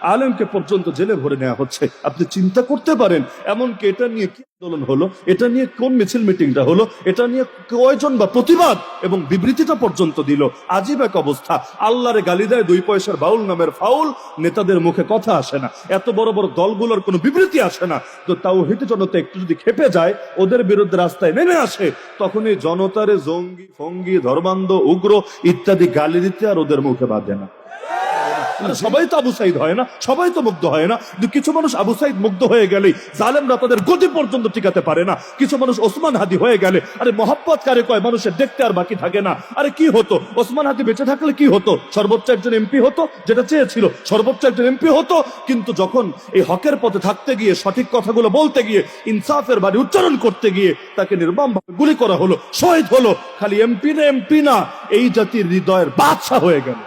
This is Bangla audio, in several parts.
আলেমকে পর্যন্ত জেলে ভরে নেওয়া হচ্ছে। আপনি চিন্তা করতে পারেন এমনকি এটা নিয়ে কি আন্দোলন হলো, এটা নিয়ে কোন মিছিল মিটিংটা হলো, এটা নিয়ে কয়জন বা প্রতিবাদ এবং বিবৃতিটা পর্যন্ত দিল। আজীব এক অবস্থা। আল্লাহরে গালি দেয় 2 পয়সার বাউল নামের ফাউল, নেতাদের মুখে কথা আসে না, এত বড় বড় দলগুলোর কোনো বিবৃতি আসে না। তো তাওহীদ জনতা একটু যদি খেপে যায়, ওদের বিরুদ্ধে রাস্তায় নেমে আসে, তখনই জনতারে জঙ্গি ফঙ্গি ধর্মান্ধ উগ্র ইত্যাদি গালি দিতে আর ওদের মুখে বাঁধে না। সবাই তো আবু সাইদ হয় না, সবাই তো মুগ্ধ হয় না। কিন্তু কিছু মানুষ আবু সাইদ মুগ্ধ হয়ে গেলেই জালেমরা তাদের গতি পর্যন্ত টিকাতে পারে না। কিছু মানুষ ওসমান হাদি হয়ে গেলে, আরে মহব্বত কারে কয়, মানুষের দেখতে আর বাকি থাকে না। আরে কি হতো ওসমান হাদি বেঁচে থাকলে, কি হতো? সর্বোচ্চ একজন এমপি হতো, যেটা চেয়েছিল সর্বোচ্চ একজন এমপি হতো। কিন্তু যখন এই হকের পথে থাকতে গিয়ে, সঠিক কথাগুলো বলতে গিয়ে, ইনসাফের বাণী উচ্চারণ করতে গিয়ে তাকে নির্মমভাবে গুলি করা হলো, শহীদ হলো। খালি এমপি না, এই জাতির হৃদয়ের বাদশা হয়ে গেল।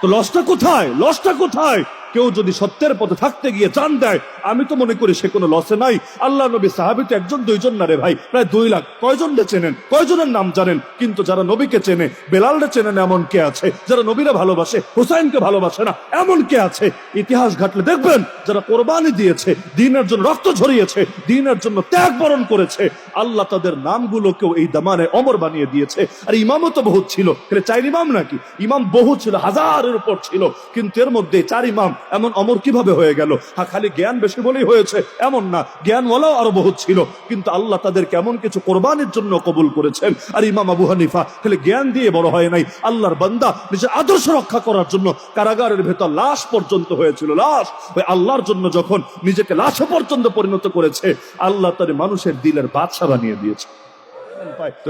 তো লসটা কোথায়? লসটা কোথায়? কেউ যদি সত্যের পথে থাকতে গিয়ে জান দেয়, আমি তো মনে করি সে কোনো লসে নাই। আল্লাহ নবী সাহাবী তো 1-2 না রে ভাই, প্রায় 2 লাখ। কয়জনকে চেনেন? কয়জনের নাম জানেন? কিন্তু যারা নবীকে চেনে, বেলালরে চেনেন এমন কে আছে? যারা নবীরা ভালোবাসে, হুসাইনকে ভালোবাসে না এমন কে আছে? ইতিহাস ঘাটলে দেখবেন যারা কোরবানি দিয়েছে, দ্বীনের জন্য রক্ত ঝরিয়েছে, দ্বীনের জন্য ত্যাগ বরণ করেছে, আল্লাহ তাদের নামগুলোকেও এই দামানে অমর বানিয়ে দিয়েছে। আর ইমামও তো বহুত ছিল, 4 ইমাম নাকি? ইমাম বহু ছিল, 1000-এর উপর ছিল। কিন্তু এর মধ্যে 4 ইমাম এমন অমর কিভাবে হয়ে গেল? হ্যাঁ, খালি জ্ঞান বেশি বলেই হয়েছে এমন না, জ্ঞানওয়ালাও আরো বহুত ছিল। কিন্তু আল্লাহ তাদের কেমন কিছু কোরবানির জন্য কবুল করেছেন। আর ইমাম আবু হানিফা খালি জ্ঞান দিয়ে বড় হয় নাই, আল্লাহর বান্দা নিজের আদর্শ রক্ষা করার জন্য কারাগারের ভেতর লাশ পর্যন্ত হয়েছিল। লাশ, ওই আল্লাহর জন্য যখন নিজেকে লাশে পর্যন্ত পরিণত করেছে, আল্লাহ তার মানুষের দিলের বাদশা বানিয়ে দিয়েছে।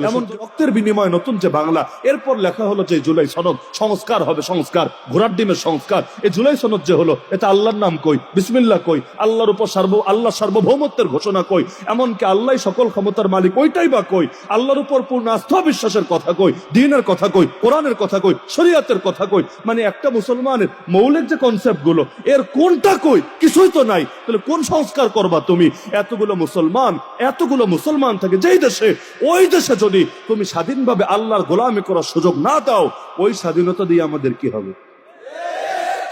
এমন রক্তের বিনিময়ে নতুন যে বাংলা, এরপর লেখা হলো যে জুলাই সনদ, সংস্কার হবে, সংস্কার, ঘোড়ার ডিমের সংস্কার। এই জুলাই সনদ যে হলো, এটা আল্লাহর নাম কই, বিসমিল্লাহ কই, আল্লাহর উপর আল্লাহ সার্বভৌমত্বের ঘোষণা কই, এমনকি আল্লাহ সকল ক্ষমতার মালিক, ওইটাই বা কই, আল্লাহর উপর পূর্ণ আস্থা বিশ্বাসের কথা কই, দ্বীনের কথা কই, কোরআনের কথা কই, শরীয়তের কথা কই। মানে একটা মুসলমানের মৌলিক যে কনসেপ্ট গুলো, এর কোনটা কই? কিছুই তো নাই। তাহলে কোন সংস্কার করবা তুমি? এতগুলো মুসলমান থাকে যেই দেশে, ওই দেশে যদি তুমি স্বাধীনভাবে আল্লাহর গোলামি করার সুযোগ না দাও, ওই স্বাধীনতা দিয়ে আমাদের কি হবে?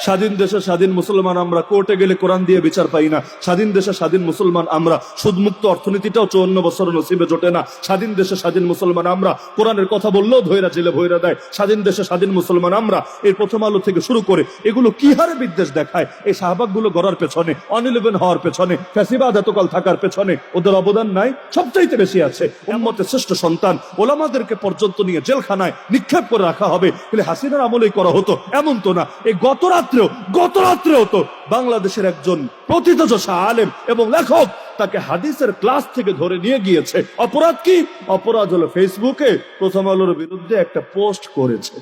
স্বাধীন দেশে স্বাধীন মুসলমান আমরা, কোর্টে গেলে কোরআন দিয়ে বিচার পাই না। স্বাধীন দেশে স্বাধীন মুসলমান আমরা, সুদমুক্ত অর্থনীতিটাও 54 বছর নসিবে জোটে না। স্বাধীন দেশে স্বাধীন মুসলমান আমরা, কোরআনের কথা বললেও ধৈরা জেলে ভৈরা দেয়। স্বাধীন দেশে স্বাধীন মুসলমান আমরা, এই প্রথম আলো থেকে শুরু করে এগুলো কি হারে বিদ্বেষ দেখায়। এই শাহবাগ গুলো গড়ার পেছনে, 11 হওয়ার পেছনে, ফ্যাসিবাদ এতকাল থাকার পেছনে ওদের অবদান নাই? সবচাইতে বেশি আছে। উম্মতের শ্রেষ্ঠ সন্তান ওলামাদেরকে পর্যন্ত নিয়ে জেলখানায় নিক্ষেপ করে রাখা হবে, হাসিনার আমলেই করা হতো এমন তো না। এই গত রাত্রেও তো বাংলাদেশের একজন প্রথিতযশা আলেম এবং লেখক, তাকে হাদিসের ক্লাস থেকে ধরে নিয়ে গিয়েছে। অপরাধ কি? অপরাধ হলো ফেসবুকে প্রথম আলোর বিরুদ্ধে একটা পোস্ট করেছে।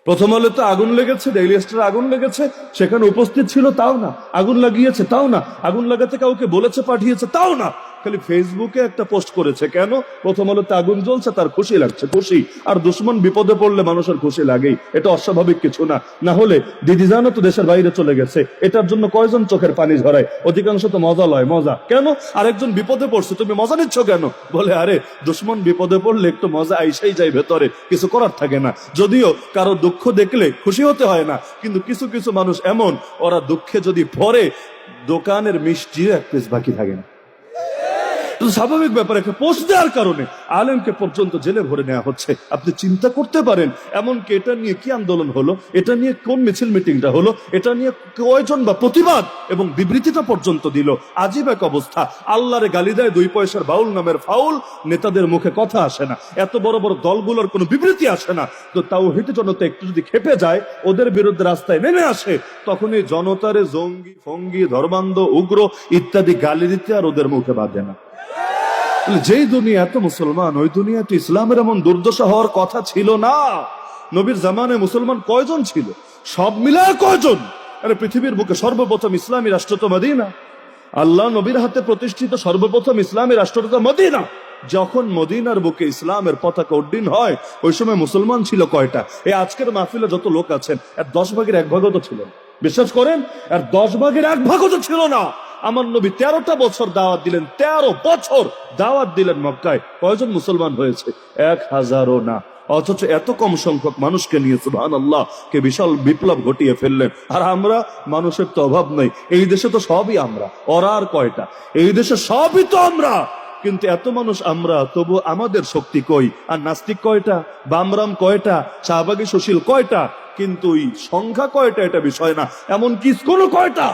প্রথম আলো তো আগুন লেগেছে, ডেইলি স্টার আগুন লেগেছে, সেখানে উপস্থিত ছিল তাও না, আগুন লাগিয়েছে তাও না, আগুন লাগাতে কাউকে বলেছে পাঠিয়েছে তাও না, খালি ফেসবুকে একটা পোস্ট করেছে। কেন? প্রথম আলোতে আগুন জ্বলছে, তার খুশি লাগছে, খুশি। আর দুশ্মন বিপদে পড়লে মানুষের খুশি লাগেই, এটা অস্বাভাবিক কিছু না। না হলে দিদিজানও তো দেশের বাইরে চলে গেছে, এটার জন্য কয়জন চোখের পানি ঝরায়? অধিকাংশ তো মজা লয়, মজা। কেন? আরেকজন বিপদে পড়ছে, তুমি মজা নিচ্ছ কেন? বলে আরে দুশ্মন বিপদে পড়লে একটু মজা আইসাই যায় ভেতরে, কিছু করার থাকে না। যদিও কারো দুঃখ দেখলে খুশি হতে হয় না, কিন্তু কিছু কিছু মানুষ এমন, ওরা দুঃখে যদি পড়ে, দোকানের মিষ্টির এক পিস বাকি থাকে না। স্বাভাবিক ব্যাপার, একটা পোস্ট দেওয়ার কারণে আলেমকে পর্যন্ত জেলে ভরে নেওয়া হচ্ছে। আপনি চিন্তা করতে পারেন এমনকি এটা নিয়ে কি আন্দোলন হলো, এটা নিয়ে কোন মিছিল মিটিংটা হলো, এটা নিয়ে কয়জন বা প্রতিবাদ এবং বিবৃতিটা পর্যন্ত দিল। আজীব এক অবস্থা। আল্লাহরে গালি দেয় 2 পয়সার বাউল নামের ফাউল, নেতাদের মুখে কথা আসে না, এত বড় বড় দলগুলোর কোনো বিবৃতি আসে না। তো তাওহীদ জনতা একটু যদি খেপে যায়, ওদের বিরুদ্ধে রাস্তায় নেমে আসে, তখনই জনতারে জঙ্গি ফঙ্গি ধর্মান্ধ উগ্র ইত্যাদি গালি দিতে আর ওদের মুখে বাঁধে না। যেই দুনিয়া এত মুসলমান, ওই দুনিয়াতে ইসলামের এমন দুর্দশা হওয়ার কথা ছিল না। নবীর জামানে মুসলমান কয়জন ছিল? সব মিলায় কয়জন? আরে পৃথিবীর বুকে সর্বপ্রথম ইসলামী রাষ্ট্র তো মদিনা। আল্লাহ নবীর হাতে প্রতিষ্ঠিত সর্বপ্রথম ইসলামী রাষ্ট্র তো মদিনা। যখন মদিনার বুকে ইসলামের পতাকা উড্ডীন হয়, ওই সময় মুসলমান ছিল কয়টা? এই আজকের মাহফিলে যত লোক আছেন, এর 10 ভাগের 1 ভাগও তো ছিল না। বিশ্বাস করেন, আর 10 ভাগের 1 ভাগও তো ছিল না। আমার নবী 13টা বছর দাওয়াত দিলেন, 13 বছর দাওয়াত দিলেন মক্কায়। কয়জন মুসলমান হয়েছে? 1000ও না। অথচ এত কম সংখ্যক মানুষকে নিয়ে সুবহানাল্লাহ কে বিশাল বিপ্লব ঘটিয়ে ফেললেন। আর আমরা, মানুষের তো অভাব নেই, এই দেশে তো সবই আমরা, ওরা আর কয়টা, এই দেশে সবই তো আমরা, কিন্তু এত মানুষ আমরা, তবু আমাদের শক্তি কই? আর নাস্তিক কয়টা, বামরাম কয়টা, শাহবাগী সুশীল কয়টা, কিন্তু ওই সংখ্যা কয়টা এটা বিষয় না, এমনকি স্কুলও কয়টা।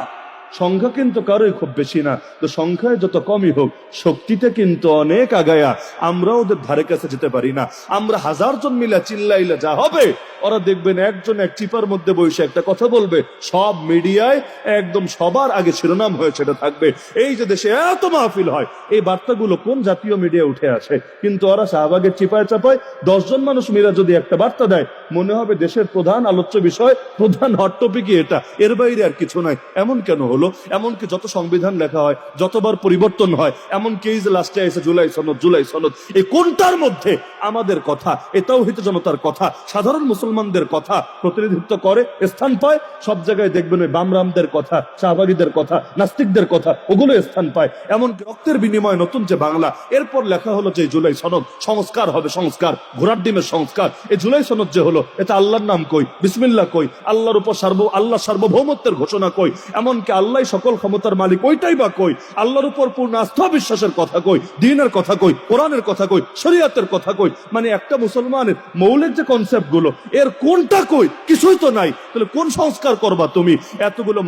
সংখ্যা কিন্তু কারোই খুব বেশি না, তো সংখ্যায় যত কমই হোক শক্তিতে কিন্তু অনেক আগায়া, আমরা ওদের ধারে কাছে যেতে পারি না। আমরা 1000 জন মিলে চিল্লাইলে যা হবে, ওরা দেখবেন একজন এক চিপার মধ্যে বসে একটা কথা বলবে, সব মিডিয়ায় একদম সবার আগে শিরোনাম হয়েছে এটা থাকবে। এই যে দেশে এত মাহফিল হয়, এই বার্তাগুলো কোন জাতীয় মিডিয়া উঠে আসে? কিন্তু ওরা শাহবাগের চিপায় চাপায় 10 জন মানুষ মিলে যদি একটা বার্তা দেয়, মনে হবে দেশের প্রধান আলোচ্য বিষয়, প্রধান হট টপিকই এটা, এর বাইরে আর কিছু নাই। এমন কেন হলো? এমনকি যত সংবিধান লেখা হয়, যতবার পরিবর্তন হয়, এমনকি এই যে লাস্টে এসে জুলাই সনদ, জুলাই সনদ, এই কোনটার মধ্যে আমাদের কথা, এ তাওহীদ জনতার কথা, সাধারণ মুসলমানদের কথা প্রতিনিধিত্ব করে, স্থান পায়? সব জায়গায় দেখবেন ওই বামরামদের কথা, শাহবাগীদের কথা, নাস্তিকদের কথা, ওগুলো স্থান পায়। এমনকি রক্তের বিনিময়ে নতুন যে বাংলা, এরপর লেখা হলো যে জুলাই সনদ, সংস্কার হবে, সংস্কার, ঘোড়ার ডিমের সংস্কার। এই জুলাই সনদ যে হলো, এতে আল্লাহর নাম কই, বিসমিল্লাহ কই, আল্লাহর উপর আল্লাহ সার্বভৌমত্বের ঘোষণা কই, এমনকি আল্লাহ সকল ক্ষমতার মালিক, ওইটাই বা কই, আল্লাহর উপর পূর্ণ আস্থা বিশ্বাসের কথা কই, দ্বীনের কথা কই, কোরআনের কথা কই, শরীয়তের কথা কই। মানে একটা মুসলমানের মৌলিক যে কনসেপ্ট গুলো, এর কোনটা কই? কিছুই তো নাই। তাহলে কোন সংস্কার করবা তুমি? এতগুলো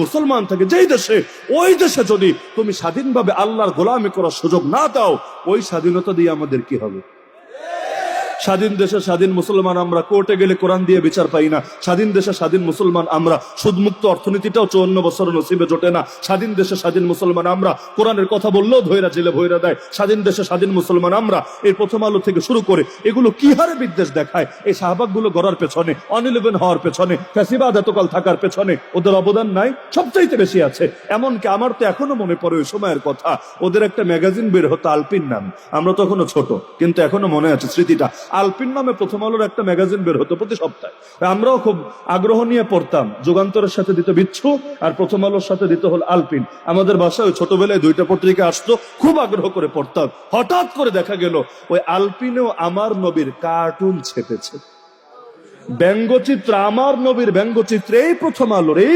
মুসলমান থাকে যেই দেশে, ওই দেশে যদি তুমি স্বাধীনভাবে আল্লাহর গোলামি করার সুযোগ না দাও, ওই স্বাধীনতা দিয়ে আমাদের কি হবে? স্বাধীন দেশে স্বাধীন মুসলমান আমরা, কোর্টে গেলে কোরআন দিয়ে বিচার পাই না। স্বাধীন দেশে স্বাধীন মুসলমান আমরা, সুদমুক্ত অর্থনীতিটাও 54 বছর নসিবে জোটে না। স্বাধীন দেশে স্বাধীন মুসলমান আমরা, কোরআনের কথা বললেও ধৈরা জেলে ভৈরা দেয়। স্বাধীন দেশে স্বাধীন মুসলমান আমরা, এই প্রথম আলো থেকে শুরু করে এগুলো কি হারে বিদ্বেষ দেখায়। এই শাহবাগ গুলো গড়ার পেছনে, 11 হওয়ার পেছনে, ফ্যাসিবাদ এতকাল থাকার পেছনে ওদের অবদান নাই? সবচাইতে বেশি আছে। এমনকি আমার তো এখনো মনে পড়ে ওই সময়ের কথা, ওদের একটা ম্যাগাজিন বের হতো আলপিন নাম, আমরা তখনও ছোট, কিন্তু এখনো মনে আছে স্মৃতিটা। আলপিন নামে প্রথম আলোর একটা ম্যাগাজিন বের হতো প্রতি সপ্তাহে, আমরাও খুব আগ্রহ নিয়ে পড়তাম। যুগান্তরের সাথে দিত বিচ্ছু, আর প্রথম আলোর সাথে দিত হল আলপিন। আমাদের বাসায় ছোটবেলায় 2টা পত্রিকা আসতো, খুব আগ্রহ করে পড়তাম। হঠাৎ করে দেখা গেল ওই আলপিনেও আমার নবীর কার্টুন ছেপেছে, ব্যঙ্গচিত্র, আমার নবীর ব্যঙ্গচিত্র, এই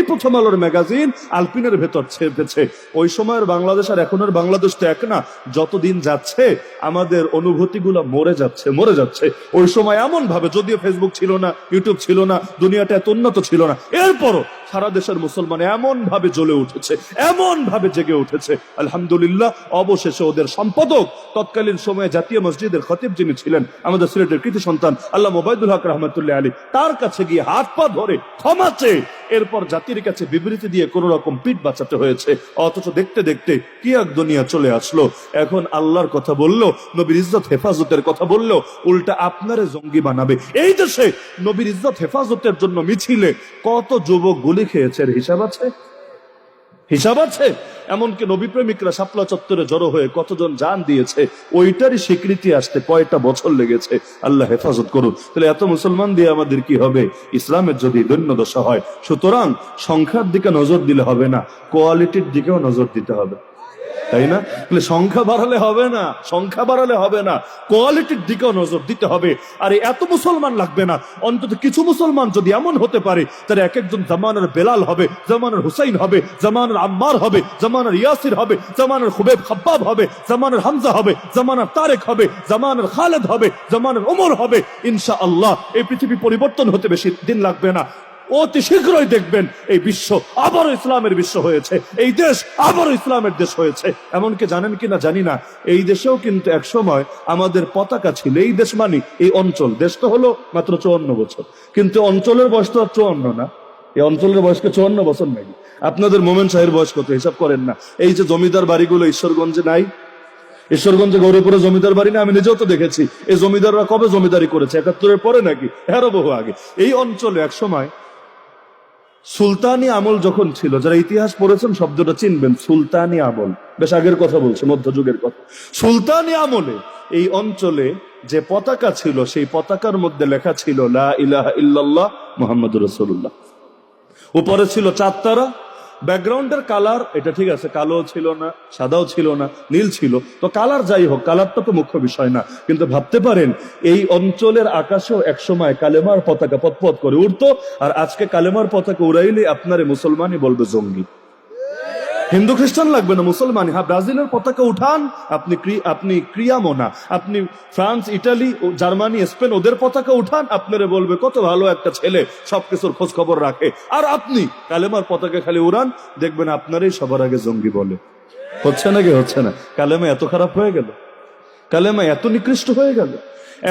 প্রথম আলোর ম্যাগাজিন আলপিনের ভেতর ছেপেছে। ওই সময়ের বাংলাদেশ আর এখনের বাংলাদেশ তো এক না। যতদিন যাচ্ছে আমাদের অনুভূতিগুলো মরে যাচ্ছে। ওই সময় এমন ভাবে, যদিও ফেসবুক ছিল না, ইউটিউব ছিল না, দুনিয়াটা এত উন্নত ছিল না, এরপরও সারা দেশের মুসলমান এমন ভাবে জ্বলে উঠেছে, এমন ভাবে জেগে উঠেছে। আলহামদুলিল্লাহ, অবশেষে ওদের সম্পাদক, তৎকালীন সময়ে জাতীয় মসজিদের খতিব যিনি ছিলেন, আমাদের সিলেটের কৃতি সন্তান আল্লামা ওবায়দুল হক রহমতুল্লাহ আলী, তার কাছে গিয়ে হাত পা ধরে ক্ষমা চেয়ে এরপর জাতির কাছে বিবৃতি দিয়ে কোন রকম পিঠ বাঁচাতে হয়েছে। অথচ দেখতে দেখতে কি এক দুনিয়া চলে আসলো। এখন আল্লাহর কথা বললো, নবীর ইজ্জত হেফাজতের কথা বললো, উল্টা আপনারে জঙ্গি বানাবে। এই দেশে নবীর ইজ্জত হেফাজতের জন্য মিছিলে কত যুবক গুলি খেয়েছে, হিসাব আছে? এমনকি নবী প্রেমিকরা শাপলা চত্বরে জড়ো হয়ে কতজন জান দিয়েছে, ওইটারই স্বীকৃতি আসতে কয়টা বছর লেগেছে। আল্লাহ হেফাজত করুন। তাহলে এত মুসলমান দিয়ে আমাদের কি হবে ইসলামের যদি দৈন্যদশা হয়? সুতরাং সংখ্যার দিকে নজর দিলে হবে না, কোয়ালিটির দিকেও নজর দিতে হবে, তাই না? সংখ্যা বাড়ালে হবে না, কোয়ালিটির দিকেও নজর দিতে হবে। আর এত মুসলমান লাগবে না, অন্তত কিছু মুসলমান যদি এমন হতে পারে, তারা এক একজন জামানার বেলাল হবে, জামানার হুসাইন হবে, জামানার আম্মার হবে, জামানার ইয়াসির হবে, জামানার খুবেব খাব্বাব হবে, জামানার হামজা হবে, জামানার তারেক হবে, জামানার খালেদ হবে, জামানার ওমর হবে। ইনশাআল্লাহ এই পৃথিবী পরিবর্তন হতে বেশি দিন লাগবে না। অতি শীঘ্রই দেখবেন এই বিশ্ব আবারও ইসলামের বিশ্ব হয়েছে, এই দেশ আবারও ইসলামের দেশ হয়েছে। এমনকি জানেন কিনা জানি না, এই দেশেও কিন্তু এক সময় আমাদের পতাকা ছিল। এই দেশ মানে এই অঞ্চল, দেশটা হলো মাত্র 54 বছর, কিন্তু অঞ্চলের বয়স তো 54 না। এই অঞ্চলের বয়সকে 54 বছর নাকি? আপনাদের মোমেন সাহের বয়স কত হিসাব করেন না। এই যে জমিদার বাড়িগুলো ঈশ্বরগঞ্জে নাই, ঈশ্বরগঞ্জে গৌরীপুরে জমিদার বাড়ি না, আমি নিজেও তো দেখেছি। এই জমিদাররা কবে জমিদারি করেছে? 71-এর পরে নাকি? এরও বহু আগে। এই অঞ্চলে এক সময় সুলতানি আমল যখন ছিল, যারা ইতিহাস পড়েছেন শব্দটা চিনবেন, সুলতানি আমল, বেশ আগের কথা বলছে, মধ্যযুগের কথা। সুলতানি আমলে এই অঞ্চলে যে পতাকা ছিল, সেই পতাকার মধ্যে লেখা ছিল লা ইলাহা ইল্লাল্লাহ মুহাম্মাদুর রাসূলুল্লাহ। উপরে ছিল 4 তারা, ব্যাকগ্রাউন্ডের কালার এটা ঠিক আছে, কালো ছিল না, সাদাও ছিল না, নীল ছিল, তো কালার যাই হোক, কালারটা তো মুখ্য বিষয় না। কিন্তু ভাবতে পারেন এই অঞ্চলের আকাশেও একসময় কালেমার পতাকা পথপথ করে উঠতো, আর আজকে কালেমার পতাকা উড়াইলে আপনারে মুসলমানই বলবে জঙ্গি। হিন্দু খ্রিস্টান লাগবে না, মুসলমান। হ্যাঁ, ব্রাজিলের পতাকা উঠান, আপনি ক্রিয়ামোনা, আপনি ফ্রান্স, ইটালি, জার্মানি, স্পেন ওদের পতাকা উঠান, আপনারা বলবে কত ভালো একটা ছেলে, সবকিছুর খোঁজ খবর রাখে। আর আপনি কালেমার পতাকা খালি উড়ান, দেখবেন আপনারই সবার আগে জঙ্গি বলে। হচ্ছে নাকি হচ্ছে না? কালেমা এত খারাপ হয়ে গেল, কালেমা এত নিকৃষ্ট হয়ে গেল।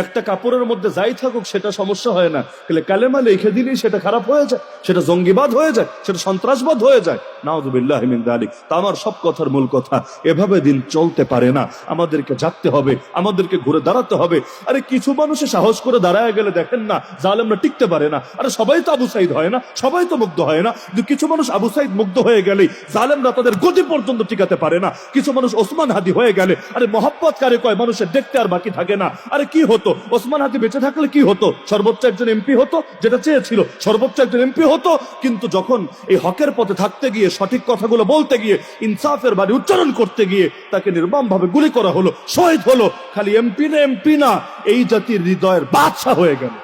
একটা কাপড়ের মধ্যে যাই থাকুক সেটা সমস্যা হয় না, কিন্তু কালেমা লিখে দিলেই সেটা খারাপ হয়ে যায়, সেটা জঙ্গিবাদ হয়ে যায়, সেটা সন্ত্রাসবাদ হয়ে যায়। নাউযুবিল্লাহি মিন যালিক। তা আমার সব কথার মূল কথা, এভাবে দিন চলতে পারে না। আমাদেরকে জাগতে হবে, আমাদেরকে ঘুরে দাঁড়াতে হবে। আরে কিছু মানুষে সাহস করে দাঁড়ায় গেলে দেখেন না জালেমরা টিকতে পারে না। আরে সবাই তো আবু সাইদ হয় না, সবাই তো মুগ্ধ হয় না, কিন্তু কিছু মানুষ আবু সাইদ মুগ্ধ হয়ে গেলেই জালেমরা তাদের গতি পর্যন্ত টিকাতে পারে না। কিছু মানুষ ওসমান হাদি হয়ে গেলে, আরে মহব্বত কারে কয়, মানুষের দেখতে আর বাকি থাকে না। আরে কি হতো ওসমান হাদি বেঁচে থাকলে, কি হতো? সর্বোচ্চ একজন এমপি হতো, যেটা চেয়েছিল সর্বোচ্চ একজন এমপি হতো। কিন্তু যখন এই হকের পথে থাকতে গিয়ে, সঠিক কথাগুলো বলতে গিয়ে, ইনসাফের বাণী উচ্চারণ করতে গিয়ে তাকে নির্মম ভাবে গুলি করা হলো, শহীদ হলো। খালি এমপি না, এই জাতির হৃদয়ের বাদশা হয়ে গেল।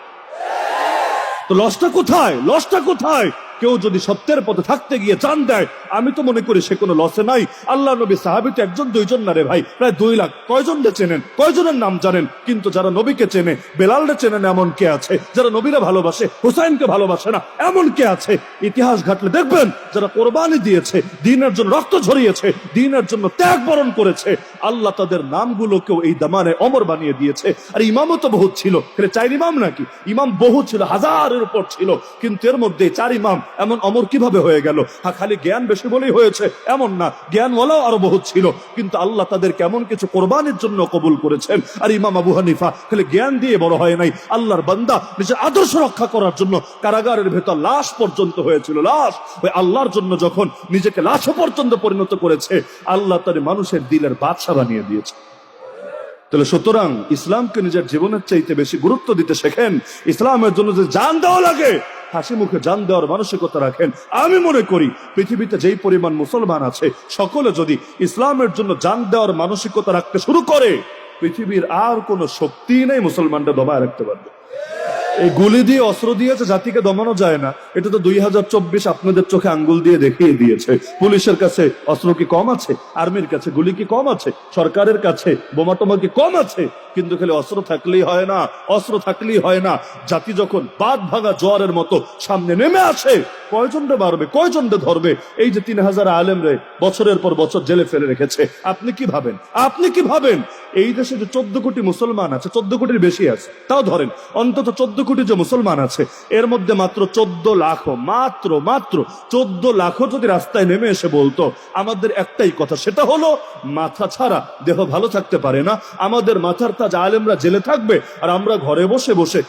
তো লসটা কোথায়? লসটা কোথায়? কেউ যদি সত্যের পথে থাকতে গিয়ে জান দেয়, আমি তো মনে করি সে কোনো লসে নাই। আল্লাহ নবী সাহাবী তো একজন দুইজন না রে ভাই, প্রায় 2 লাখ। কয়জনকে চেনেন? কয়জনের নাম জানেন? কিন্তু যারা নবীকে চেনে, বেলালরে চেনেন এমন কে আছে? যারা নবীরা ভালোবাসে, হুসাইনকে ভালোবাসে না এমন কে আছে? ইতিহাস ঘাটলে দেখবেন যারা কোরবানি দিয়েছে, দ্বীনের জন্য রক্ত ঝরিয়েছে, দ্বীনের জন্য ত্যাগ বরণ করেছে, আল্লাহ তাদের নামগুলোকেও এই দামানে অমর বানিয়ে দিয়েছে। আর ইমামও তো বহুত ছিল, 4 ইমাম নাকি? ইমাম বহু ছিল, 1000-এর উপর ছিল, কিন্তু এর মধ্যে 4 ইমাম এমন অমর কিভাবে হয়ে গেল? হ্যাঁ, খালি জ্ঞান বেশি বলেই হয়েছে এমন না, জ্ঞানওয়ালাও আরো বহুত ছিল, কিন্তু আল্লাহ তাদের কেমন কিছু কোরবানির জন্য কবুল করেছেন। আর ইমাম আবু হানিফা খালি জ্ঞান দিয়ে বড় হয় নাই, আল্লাহর বান্দা নিজের আদর্শ রক্ষা করার জন্য কারাগারের ভেতর লাশ পর্যন্ত হয়েছিল। লাশ, ওই আল্লাহর জন্য যখন নিজেকে লাশ পর্যন্ত পরিণত করেছে, আল্লাহ তার মানুষের দিলের বাদশা বানিয়ে দিয়েছে। তাহলে সুতরাং ইসলামকে নিজের জীবনের চাইতে বেশি গুরুত্ব দিতে শেখেন। ইসলামের জন্য যে জান দেওয়া লাগে, হাসি মুখে জান দেওয়ার মানসিকতা রাখেন। আমি মনে করি পৃথিবীতে যেই পরিমাণ মুসলমান আছে, সকলে যদি ইসলামের জন্য জান দেওয়ার মানসিকতা রাখতে শুরু করে, পৃথিবীর আর কোনো শক্তি নেই মুসলমানরা দমায় রাখতে পারবে। এই গুলি দিয়ে, অস্ত্র দিয়ে যে জাতিকে দমানো যায় না, এটা তো 2024 আপনাদের চোখে আঙ্গুল দিয়ে দেখিয়ে দিয়েছে। পুলিশের কাছে অস্ত্র কি কম আছে? আর্মির কাছে গুলি কি কম আছে? সরকারের কাছে বোমা টোমা কি কম আছে? কিন্তু খালি অস্ত্র থাকলেই হয় না, অস্ত্র থাকলেই হয় না। জাতি যখন বাঁধ ভাঙা জোয়ারের মতো সামনে নেমে আসে, কয়জনরে মারবে, কয়জনরে ধরবে? এই যে 3000 আলেম রে বছরের পর বছর জেলে ফেলে রেখেছে, আপনি কি ভাবেন? আপনি কি ভাবেন এই দেশে যে 14 কোটি মুসলমান আছে, 14 কোটির বেশি আছে, তাও ধরেন অন্তত 14 কোটি যে মুসলমান আছে, এর মধ্যে মাত্র 14 লাখ, মাত্র 14 লাখ যদি রাস্তায় নেমে এসে বলতো আমাদের একটাই কথা, সেটা হলো মাথা ছাড়া দেহ ভালো থাকতে পারে না, আমাদের মাথার তাজ আলেমরা জেলে থাকবে আর আমরা ঘরে বসে বসে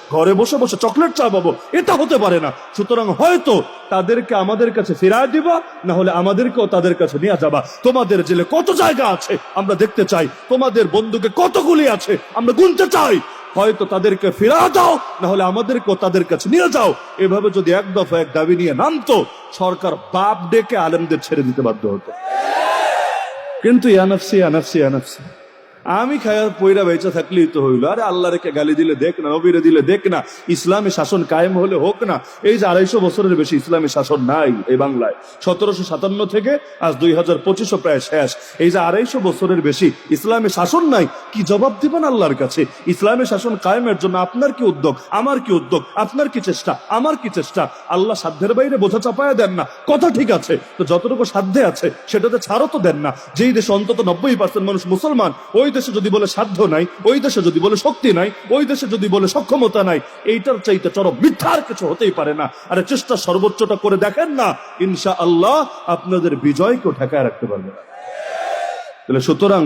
চকলেট চা পাবো, এটা হতে পারে না। সুতরাং হয়তো তাদেরকে আমাদের কাছে ফিরায় দিবা, না হলে আমাদেরকেও তাদের কাছে নিয়ে যাবা। তোমাদের জেলে কত জায়গা আছে আমরা দেখতে চাই, তোমাদের বন্দুকে কতগুলি আছে আমরা গুনতে চাই। হয়তো তাদেরকে ফিরা দাও, না হলে আমাদেরকেও তাদের কাছে নিয়ে যাও। এভাবে যদি এক দফা এক দাবি নিয়ে নামতো, সরকার বাপ ডেকে আলেমদের ছেড়ে দিতে বাধ্য হতো। কিন্তু ইয়ানাফসি আমি খায়া পয়রা বেঁচে থাকলেই তো হইলো। আরে আল্লাহ রেখে গালি দিলে দেখ না, নবীরে দিলে দেখ না, ইসলামী শাসন কায়েম হলে হোক না। এই যে 250 বছরের বেশি ইসলামী শাসন নাই এই বাংলায়, 1757 থেকে আজ 2025 প্রায় শেষ। এই যে 250 বছরের বেশি ইসলামী শাসন নাই, কি জবাব দিবেন আল্লাহর কাছে? ইসলামী শাসন কায়েমের জন্য আপনার কি উদ্যোগ, আমার কি উদ্যোগ, আপনার কি চেষ্টা, আমার কি চেষ্টা? আল্লাহ সাধ্যের বাইরে বোঝা চাপায়া দেন না, কথা ঠিক আছে, তো যতটুকু সাধ্যে আছে সেটাতে ছাড়ও তো দেন না। যেই দেশে অন্তত 90% মানুষ মুসলমান, ওই দেশে যদি বলে সাধ্য নাই, ওই দেশে যদি বলে শক্তি নাই, ওই দেশে যদি বলে সক্ষমতা নাই, এইটার চাইতে চরম মিথ্যার কিছু হতেই পারে না। আরে চেষ্টা সর্বোচ্চটা করে দেখেন না, ইনশাআল্লাহ আপনাদের বিজয়কেও ঠেকায় রাখতে পারবে না। তাহলে সুতরাং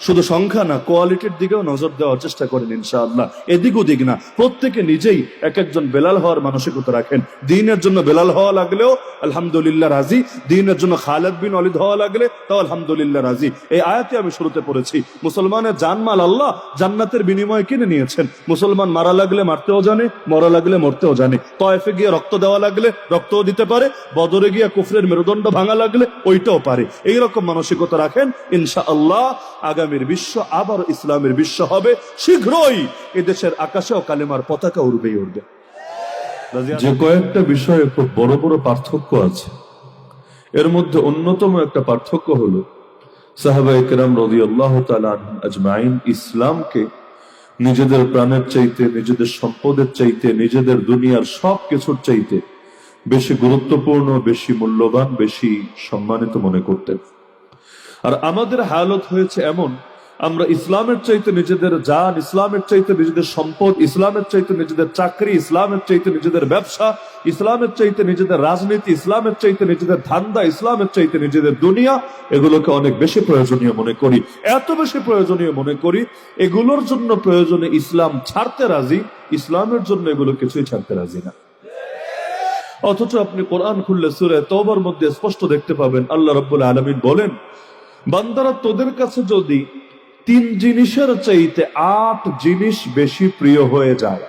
শুধু সংখ্যা না, কোয়ালিটির দিকেও নজর দেওয়ার চেষ্টা করেন ইনশাআল্লাহ। এদিক ওদিক না, প্রত্যেকে নিজেই এক একজন বেলাল হওয়ার মানসিকতা রাখেন। দ্বীনের জন্য বেলাল হওয়া লাগলেও আলহামদুলিল্লাহ রাজি, দ্বীনের জন্য খালেদ বিন ওয়ালিদ হওয়া লাগলে তাও আলহামদুলিল্লাহ রাজি। এই আয়াতে আমি শুরুতে পড়েছি, মুসলমানের জানমাল আল্লাহ জান্নাতের বিনিময়ে কিনে নিয়েছেন। মুসলমান মারা লাগলে মারতেও জানে, মরা লাগলে মরতেও জানে। তয়েফে গিয়ে রক্ত দেওয়া লাগলে রক্তও দিতে পারে, বদরে গিয়ে কুফরের মেরুদণ্ড ভাঙা লাগলে ওইটাও পারে। এইরকম মানসিকতা রাখেন, ইনশাআল্লাহ আগামীর বিশ্ব আবার ইসলামের বিশ্ব হবে। শীঘ্রই এদেশের আকাশেও কালেমার পতাকা উড়বেই উড়বে। যে কয়েকটা বিষয়ে খুব বড় বড় পার্থক্য আছে, এর মধ্যে অন্যতম একটা পার্থক্য হলো সাহাবায়ে কেরাম রাদিয়াল্লাহু তাআলা আনহুম আজমাইন ইসলামকে নিজেদের প্রাণের চাইতে, নিজেদের সম্পদের চাইতে, নিজেদের দুনিয়ার সব কিছুর চাইতে বেশি গুরুত্বপূর্ণ, বেশি মূল্যবান, বেশি সম্মানিত মনে করতেন। আর আমাদের হালত হয়েছে এমন, আমরা ইসলামের চাইতে নিজেদের জান, ইসলামের চাইতে নিজেদের সম্পদ, ইসলামের চাইতে নিজেদের চাকরি, ইসলামের চাইতে নিজেদের ব্যবসা, ইসলামের চাইতে নিজেদের রাজনীতি, ইসলামের চাইতে নিজেদের ধান্দা, ইসলামের চাইতে নিজেদের দুনিয়া, এগুলোকে অনেক বেশি প্রয়োজনীয় মনে করি। এত বেশি প্রয়োজনীয় মনে করি, এগুলোর জন্য প্রয়োজনে ইসলাম ছাড়তে রাজি, ইসলামের জন্য এগুলো কিছুই ছাড়তে রাজি না। অথচ আপনি কোরআন খুললে সূরা তওবার মধ্যে স্পষ্ট দেখতে পাবেন আল্লাহ রাব্বুল আলামিন বলেন, বান্দারা তোদের কাছে যদি 3 জিনিসের চাইতে 8 জিনিস বেশি প্রিয় হয়ে যায়,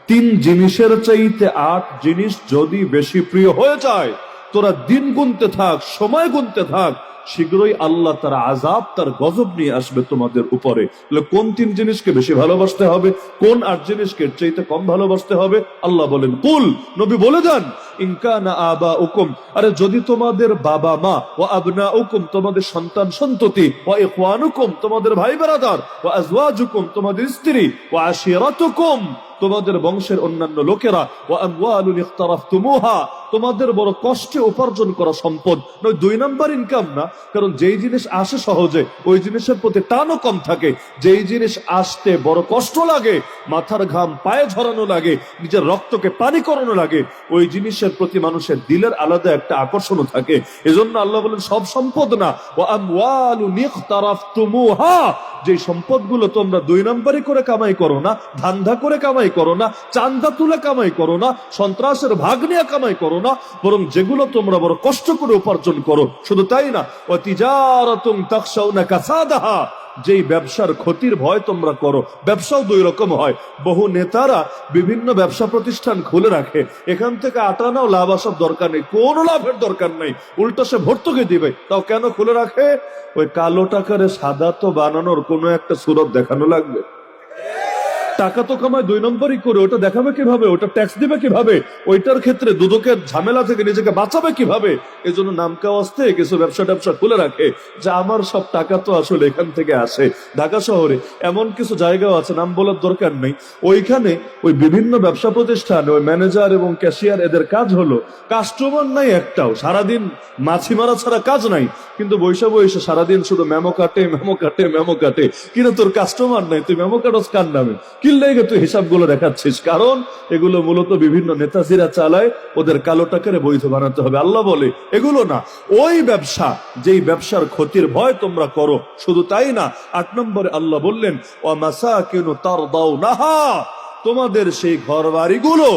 3 জিনিসের চাইতে 8 জিনিস যদি বেশি প্রিয় হয়ে যায়, তোরা দিন গুনতে থাক, সময় গুনতে থাক, শীঘ্রই আল্লাহ তার আযাব, তার গজব নিয়ে আসবে তোমাদের উপরে। কোন 3 জিনিসকে বেশি ভালোবাসতে হবে, কোন 8 জিনিসকে এর চাইতে কম ভালোবাসতে হবে? আল্লাহ বলেন, কুল, নবী বলে দেন, ইন কানা আবাউকুম, আরে যদি তোমাদের বাবা মা, ওয়া আবনাউকুম, তোমাদের সন্তান সন্ততি, ওয়া ইখওয়ানুকুম, তোমাদের ভাই ব্রাদার, ওয়া আজওয়াজুকুম, তোমাদের স্ত্রী, ওয়া আশিরাতুকুম, তোমাদের বংশের অন্যান্য লোকেরা, ওয়া আমওয়ালুন ইখতারাফতুমুহা, তোমাদের বড় কষ্টে উপার্জন করা সম্পদ। নয় 2 নাম্বার ইনকাম না, কারণ যেই জিনিস আসে সহজে ওই জিনিসের প্রতি টানও কম থাকে। যেই জিনিস আসতে বড় কষ্ট লাগে, মাথার ঘাম পায়ে ঝরানো লাগে, নিজের রক্তকে পানি করানো লাগে, ওই জিনিসের প্রতি মানুষের দিলের আলাদা একটা আকর্ষণও থাকে। এজন্য আল্লাহ বলেন সব সম্পদ না, ওয়া আমওয়ালুন ইখতারাফতুমুহা, যে সম্পদগুলো তোমরা 2 নাম্বারই করে কামাই করো না, ধান্দা করে কামাই করো না, চান্দা তুলে কামাই করো না, সন্ত্রাসের ভাগ নিয়ে কামাই করো না, বরং যেগুলো তোমরা বড় কষ্ট করে উপার্জন করো। শুধু তাই না, ওয়া তিজারাতুন তাখশাউনা কাসাদাহা, যেই ব্যবসার ক্ষতির ভয় তোমরা করো। ব্যবসাও 2 রকম হয়। বহু নেতারা বিভিন্ন ব্যবসা প্রতিষ্ঠান খুলে রাখে, এখান থেকে আটানাও লাভ আসার দরকার নেই, কোনো লাভের দরকার নেই, উল্টো সে ভর্তুকি দিবে। তাও কেন খুলে রাখে? ওই কালো টাকারে সাদা তো বানানোর কোনো একটা সুরত দেখানো লাগবে। টাকা তো কামায় 2 নম্বরই করে, ওটা দেখাবে কিভাবে, ওটা ট্যাক্স দিবে কিভাবে, ওইটার ক্ষেত্রে দুদকের ঝামেলা থেকে নিজেকে বাঁচাবে কিভাবে? এজন্য নামকা ওয়াস্তে কিছু ব্যবসা খুলে রাখে যে আমার সব টাকা তো আসলে এখান থেকে আসে। ঢাকা শহরে এমন কিছু জায়গাও আছে, নাম বলার দরকার নেই, ওইখানে ওই বিভিন্ন ব্যবসা প্রতিষ্ঠান, ওই ম্যানেজার এবং ক্যাশিয়ার, এদের কাজ হলো কাস্টমার নাই একটাও, সারাদিন মাছি মারা ছাড়া কাজ নাই, কিন্তু বৈশা বৈশা সারাদিন শুধু মেমো কাটে, মেমো কাটে, মেমো কাটে। কিন্তু তোর কাস্টমার নাই, তুই মেমো কাটস কার নামে? কিল্লাইগে তুই হিসাবগুলো দেখাচ্ছিস, কারণ এগুলো মূলত বিভিন্ন নেতাজিরা চালায়, ওদের কালো টাকারে বৈধ বানাতে হবে। আল্লাহ বলে এগুলো না, ওই ব্যবসা, যেই ব্যবসার ক্ষতির ভয় তোমরা করো। শুধু তাই না, 8 নম্বরে আল্লাহ বললেন, ওয়া মাসাকিনু তারদাউনাহা, তোমাদের সেই ঘর বাড়িগুলো,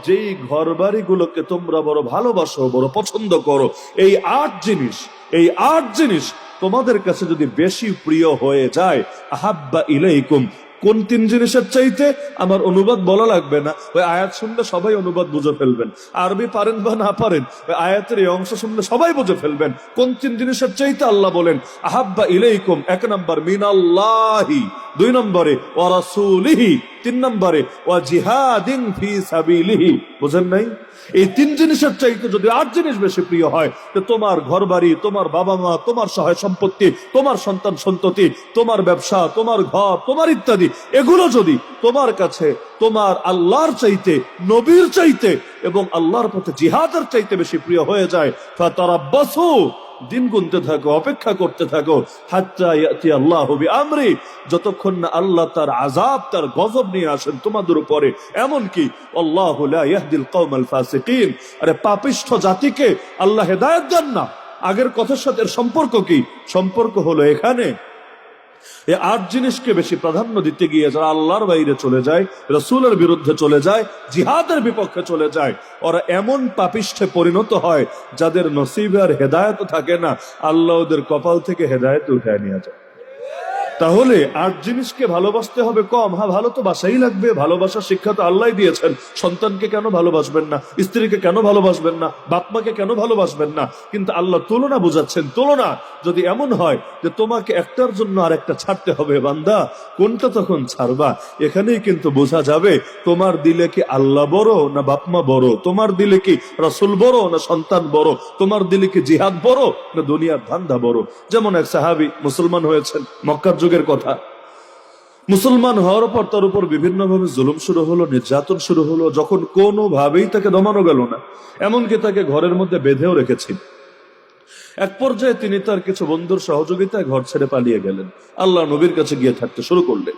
যেই ঘর বাড়িগুলোকে তোমরা বড় ভালোবাসো, বড় পছন্দ করো, এই 8 জিনিস, এই 8 জিনিস তোমাদের কাছে যদি বেশি প্রিয় হয়ে যায়, আহাব্বা ইলাইকুম, কোন 3 জিনিসের চাইতে? আমার অনুবাদ বলা লাগবে না, ওই আয়াত শুনলে সবাই অনুবাদ বুঝে ফেলবেন। আরবি পারেন বা না পারেন, ওই আয়াতের এই অংশ শুনলে সবাই বুঝে ফেলবেন কোন 3 জিনিসের চাইতে। আল্লাহ বলেন আহাব্বা ইলাইকুম, 1 নম্বর মিনাল্লাহি, 2 নম্বরে ওয়া রাসূলিহি, 3 নম্বরে ওয়া জিহাদিন ফি সাবিলিহি। বুঝেন নাই? এই 3 জিনিসের চাইতে যদি 8 জিনিস বেশি প্রিয় হয়, তো তোমার ঘর বাড়ি, তোমার বাবা মা, তোমার সহায় সম্পত্তি, তোমার সন্তান সন্ততি, তোমার ব্যবসা, তোমার ঘর, তোমার ইত্যাদি, এগুলো যদি তোমার কাছে তোমার আল্লাহর চাইতে, নবীর চাইতে এবং আল্লাহর পথে জিহাদের চাইতে বেশি প্রিয় হয়ে যায়, ফাতারাব্বাসু, দিন গুনতে থাকো, অপেক্ষা করতে থাকো, হাত্তা ইয়াতি আল্লাহু বিআমরি, যতক্ষণ না আল্লাহ তার আযাব, তার গজব নিয়ে আসেন তোমাদের উপরে। এমন কি আল্লাহু লা ইয়াহদিল কওমাল ফাসিকিন, আরে পাপিষ্ঠ জাতিকে আল্লাহ হেদায়েত দেন না। আগের কথার সাথে এর সম্পর্ক কি? সম্পর্ক হলো এখানে এই 8 জিনিসকে বেশি প্রাধান্য দিতে গিয়ে যারা আল্লাহর বাইরে চলে যায়, রাসূলের বিরুদ্ধে চলে যায়, জিহাদের বিপক্ষে চলে যায়, ওরা এমন পাপিষ্ঠে পরিণত হয় যাদের নসিবে আর হেদায়েত থাকে না, আল্লাহ ওদের কপাল থেকে হেদায়েত উঠায় নিয়ে যায়। তাহলে 8 জিনিসকে ভালোবাসতে হবে কম। হ্যাঁ, ভালো তো বাসাই লাগবে, ভালোবাসার শিক্ষা তো আল্লাহ দিয়েছেন। সন্তানকে কেন ভালোবাসবেন না, স্ত্রীকে কেন ভালোবাসবেন না, বাপ মাকে কেন ভালোবাসবেন না, কিন্তু আল্লাহ তুলনা বুঝাচ্ছেন। তুলনা যদি এমন হয় যে তোমাকে একটার জন্য আর একটা ছাড়তে হবে, বান্দা কোনটা তখন ছাড়বা? এখানেই কিন্তু বোঝা যাবে তোমার দিলে কি আল্লাহ বড় না বাপ মা বড়, তোমার দিলে কি রাসূল বড় না সন্তান বড়, তোমার দিলে কি জিহাদ বড় না দুনিয়ার ধান্দা বড়। যেমন এক সাহাবী মুসলমান হয়েছেন, মক্কার যুগের কথা। মুসলমান হওয়ার পর তার উপর বিভিন্নভাবে জুলুম শুরু হলো, নির্যাতন শুরু হলো, যখন কোনোভাবেই তাকে দমানো গেল না, এমনকি তাকে ঘরের মধ্যে বেঁধেও রেখেছিল। এক পর্যায়ে তিনি তার কিছু বন্ধুর সহযোগিতায় ঘর ছেড়ে পালিয়ে গেলেন, আল্লাহ নবীর কাছে গিয়ে থাকতে শুরু করলেন।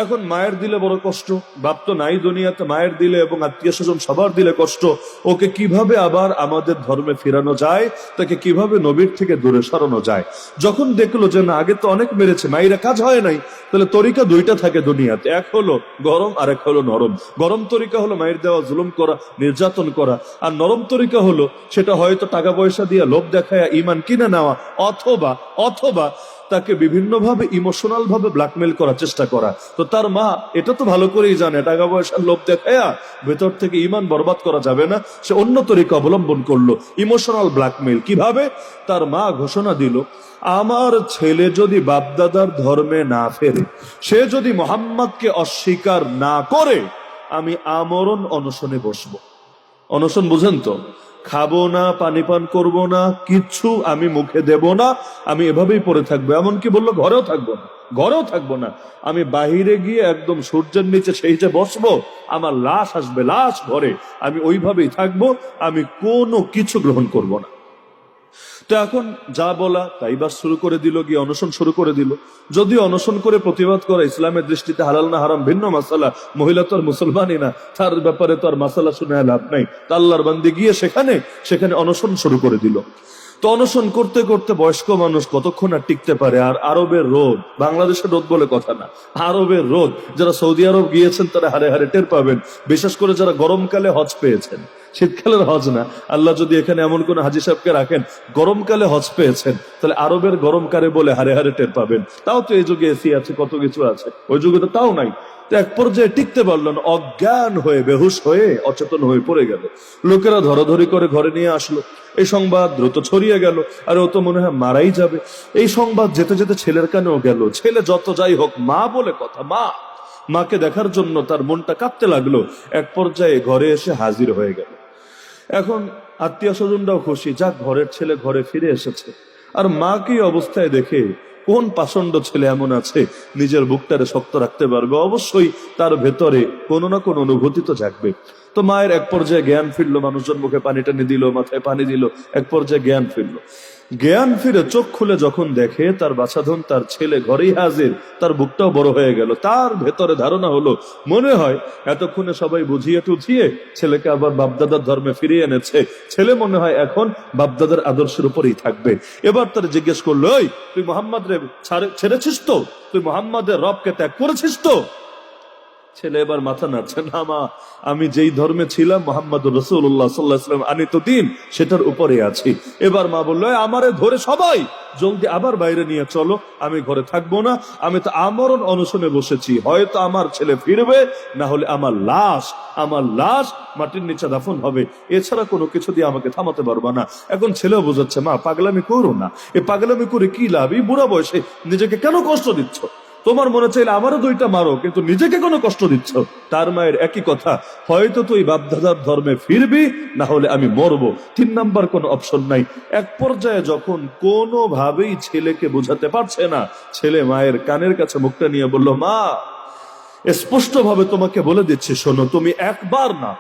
এখন মায়ের দিলে বড় কষ্ট, বাপ তো নাই দুনিয়াতে, মায়ের দিলে এবং আত্মীয় স্বজন সবার দিলে কষ্ট। ওকে কিভাবে আবার আমাদের ধর্মে ফিরানো যায়, তাকে কিভাবে নবীর থেকে দূরে সরানো যায়। যখন দেখলো যে না, আগে তো অনেক মেরেছে, মায়েরা কাজ হয় নাই, তাহলে তরিকা দুইটা থাকে দুনিয়াতে, এক হলো গরম আর এক হলো নরম। গরম তরিকা হলো মায়ের দেওয়া, জুলুম করা, নির্যাতন করা। আর নরম তরিকা হলো সেটা হয়তো টাকা পয়সা দিয়ে লোভ দেখায় ঈমান কিনে নেওয়া, অথবা অথবা তাকে বিভিন্নভাবে ইমোশনাল ভাবে ব্ল্যাকমেল করার চেষ্টা করা। তো তার মা এটা তো ভালো করেই জানে টাকা পয়সার লোভ দেখায়া ভেতর থেকে ঈমান বরবাদ করা যাবে না, সে অন্য তরিকা অবলম্বন করলো, ইমোশনাল ব্ল্যাকমেল। কিভাবে? তার মা ঘোষণা দিল, আমার ছেলে যদি বাপদাদার ধর্মে না ফেরে, সে যদি মুহাম্মদকে অস্বীকার না করে, আমি আমরণ অনশনে বসবো। অনশন বুঝেন তো? খাবো না, পানি পান করবো না, কিচ্ছু আমি মুখে দেব না, আমি এভাবেই পড়ে থাকবো। এমনকি বললো ঘরেও থাকবো না, ঘরেও থাকবো না, আমি বাহিরে গিয়ে একদম সূর্যের নিচে সেই যে বসবো, আমার লাশ আসবে, লাশ ঘরে, আমি ওইভাবেই থাকবো, আমি কোনো কিছু গ্রহণ করব না। তো এখন যা বলা তাই বাস শুরু করে দিল, গিয়ে অনশন শুরু করে দিল। যদি অনশন করে প্রতিবাদ করা ইসলামের দৃষ্টিতে হালাল না হারাম ভিন্ন মাসালা, মহিলা তো আর মুসলমানই না, তার ব্যাপারে তো আর মাসালা শুনে লাভ নাই। তা আল্লাহর বান্দি গিয়ে সেখানে অনশন শুরু করে দিল। তো অনশন করতে করতে বয়স্ক মানুষ কতক্ষণ আর টিকতে পারে? আর আরবের রোদ, বাংলাদেশের রোদ বলে কথা না, আরবের রোদ, যারা সৌদি আরব গিয়েছেন তারা হারে হারে টের পাবেন, বিশেষ করে যারা গরমকালে হজ পেয়েছেন। শীতকালের হজ না, আল্লাহ যদি এখানে এমন কোন হাজি সাহেবকে রাখেন গরমকালে হজ পেয়েছেন, তাহলে আরবের গরমকালে বলে হারে হারে টের পাবেন। তাও তো এই যুগে এসি আছে, কত কিছু আছে, ওই যুগে তো তাও নাই। তো এক পর্যায়ে টিকতে পারল না, অজ্ঞান হয়ে, বেহুশ হয়ে, অচেতন হয়ে পড়ে গেল। লোকেরা ধরাধরি করে ঘরে নিয়ে আসলো। এই সংবাদ দ্রুত ছড়িয়ে গেল, আর ও তো মনে হয় মারাই যাবে। এই সংবাদ যেতে যেতে ছেলের কানেও গেল। ছেলে যত যাই হোক মা বলে কথা, মাকে দেখার জন্য তার মনটা কাঁপতে লাগলো। এক পর্যায়ে ঘরে এসে হাজির হয়ে গেল। এখন আত্মীয় স্বজনরাও খুশি, যাক ঘরের ছেলে ঘরে ফিরে এসেছে। আর মা কি অবস্থায় দেখে, কোন পাষণ্ড ছেলে এমন আছে নিজের বুকটারে শক্ত রাখতে পারবে? অবশ্যই তার ভেতরে কোনো না কোনো অনুভূতি তো জাগবে। তো মায়ের এক পর্যায়ে জ্ঞান ফিরলো, মানুষজন মুখে পানি টানি দিল, মাথায় পানি দিল, এক পর্যায়ে জ্ঞান ফিরলো। জ্ঞান ফিরে চোখ খুলে যখন দেখে তার বাছাধন, তার ছেলে ঘরেই হাজির, তার বুকটাও বড় হয়ে গেল। তার ভেতরে ধারণা হলো, মনে হয় এতক্ষণে সবাই বুঝিয়ে টুঝিয়ে ছেলেকে আবার বাপদাদার ধর্মে ফিরিয়ে এনেছে, ছেলে মনে হয় এখন বাপদাদার আদর্শের উপরেই থাকবে। এবার তার জিজ্ঞেস করলো, ওই তুই মোহাম্মদ রে ছেড়েছিস তো? তুই মোহাম্মদের রবকে ত্যাগ করেছিস তো? ছেলে এবার মাথা নাড়ছে, না মা, আমি যেই ধর্মে ছিলাম মুহাম্মদুর রাসূলুল্লাহ সাল্লাল্লাহু আলাইহি ওয়াসাল্লাম আনিত দিন, সেটার উপরে আছি। এবার মা বললো, আমারে ধরে সবাই জলদি আবার বাইরে নিয়ে চলো, আমি ঘরে থাকবো না, আমি তো আমরণ অনশনে বসেছি, হয়তো আমার ছেলে ফিরবে, না হলে আমার লাশ মাটির নিচে দাফন হবে, এছাড়া কোনো কিছু দিয়ে আমাকে থামাতে পারবা না। এখন ছেলেও বোঝাচ্ছে, মা পাগলামি করো না, এ পাগলামি করে কি লাভ? এই বুড়া বয়সে নিজেকে কেন কষ্ট দিচ্ছ? তোমার মনে চাইলে আমারও দুইটা মারো, কিন্তু নিজেকে কোনো কষ্ট দিচ্ছ। তার মায়ের একই কথা, হয়তো তুই বাপদাদার ধর্মে ফিরবি, না হলে আমি মরবো, 3 নাম্বার কোনো অপশন নাই। এক পর্যায়ে যখন কোনোভাবেই ছেলেকে বোঝাতে পারছে না, ছেলে মায়ের কানের কাছে মুখটা নিয়ে বলল, মা স্পষ্ট ভাবে তোমাকে বলে দিচ্ছি, শোনো, তুমি একবার না,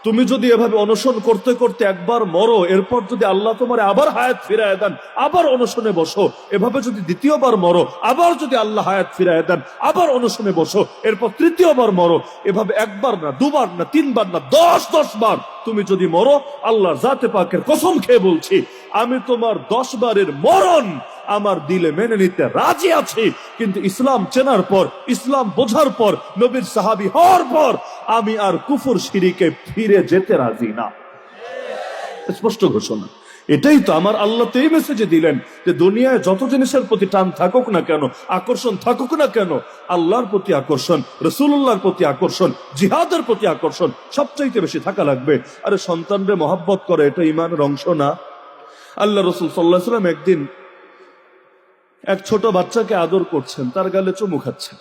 তুমি যদি এভাবে অনশন করতে করতে একবার মরো, এরপর যদি আল্লাহ তোমার আবার হায়াত ফিরায় দেন, আবার অনশনে বসো, এভাবে যদি দ্বিতীয়বার মরো, আবার যদি আল্লাহ হায়াত ফিরায় দেন, আবার অনশনে বসো, এরপর তৃতীয়বার মরো, এভাবে একবার না, 2 বার না, 3 বার না, 10 বার তুমি যদি মরো, আল্লাহর জাতে পাকের কসম খেয়ে বলছি, আমি তোমার 10 বারের মরণ আমার দিলে মেনে নিতে রাজি আছি, কিন্তু ইসলাম চেনার পর, ইসলাম বোঝার পর, নবীর সাহাবী হওয়ার পর আমি আর কুফর শিরিকে ফিরে যেতে রাজি না। স্পষ্ট ঘোষণা। এটাই তো আমার আল্লাহ তো এই মেসেজে দিলেন যে দুনিয়ায় যত জিনিসের প্রতি টান থাকুক না কেন, আকর্ষণ থাকুক না কেন, আল্লাহর প্রতি আকর্ষণ, রাসূলুল্লাহর প্রতি আকর্ষণ, জিহাদের প্রতি আকর্ষণ সবচাইতে বেশি থাকা লাগবে। আরে সন্তানরে মহব্বত করে, এটা ঈমানের অংশ না? আল্লাহ রাসূল সাল্লাল্লাহু আলাইহি ওয়াসাল্লাম একদিন এক ছোট বাচ্চাকে আদর করছেন, তার গালে চুমু খাচ্ছেন।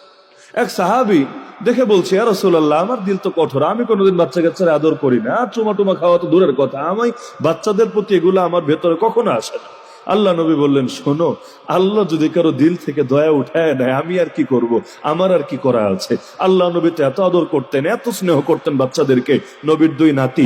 এক সাহাবী দেখে বলছে, ইয়া রাসূলুল্লাহ, আমার দিল তো কঠোর, আমি কোনোদিন বাচ্চা কাচ্চারে আদর করি না, আর চুমা টুমা খাওয়া তো দূরের কথা, আমি বাচ্চাদের প্রতি এগুলো আমার ভেতরে কখনো আসে না। আল্লাহ নবী বললেন, শোনো, আল্লাহ যদি কারো দিল থেকে দয়া উঠায় নেয়, আমি আর কি করব, আমার আর কি করা আছে? আল্লাহ নবী তো এত আদর করতেন, এত স্নেহ করতেন বাচ্চাদেরকে। নবীর দুই নাতি,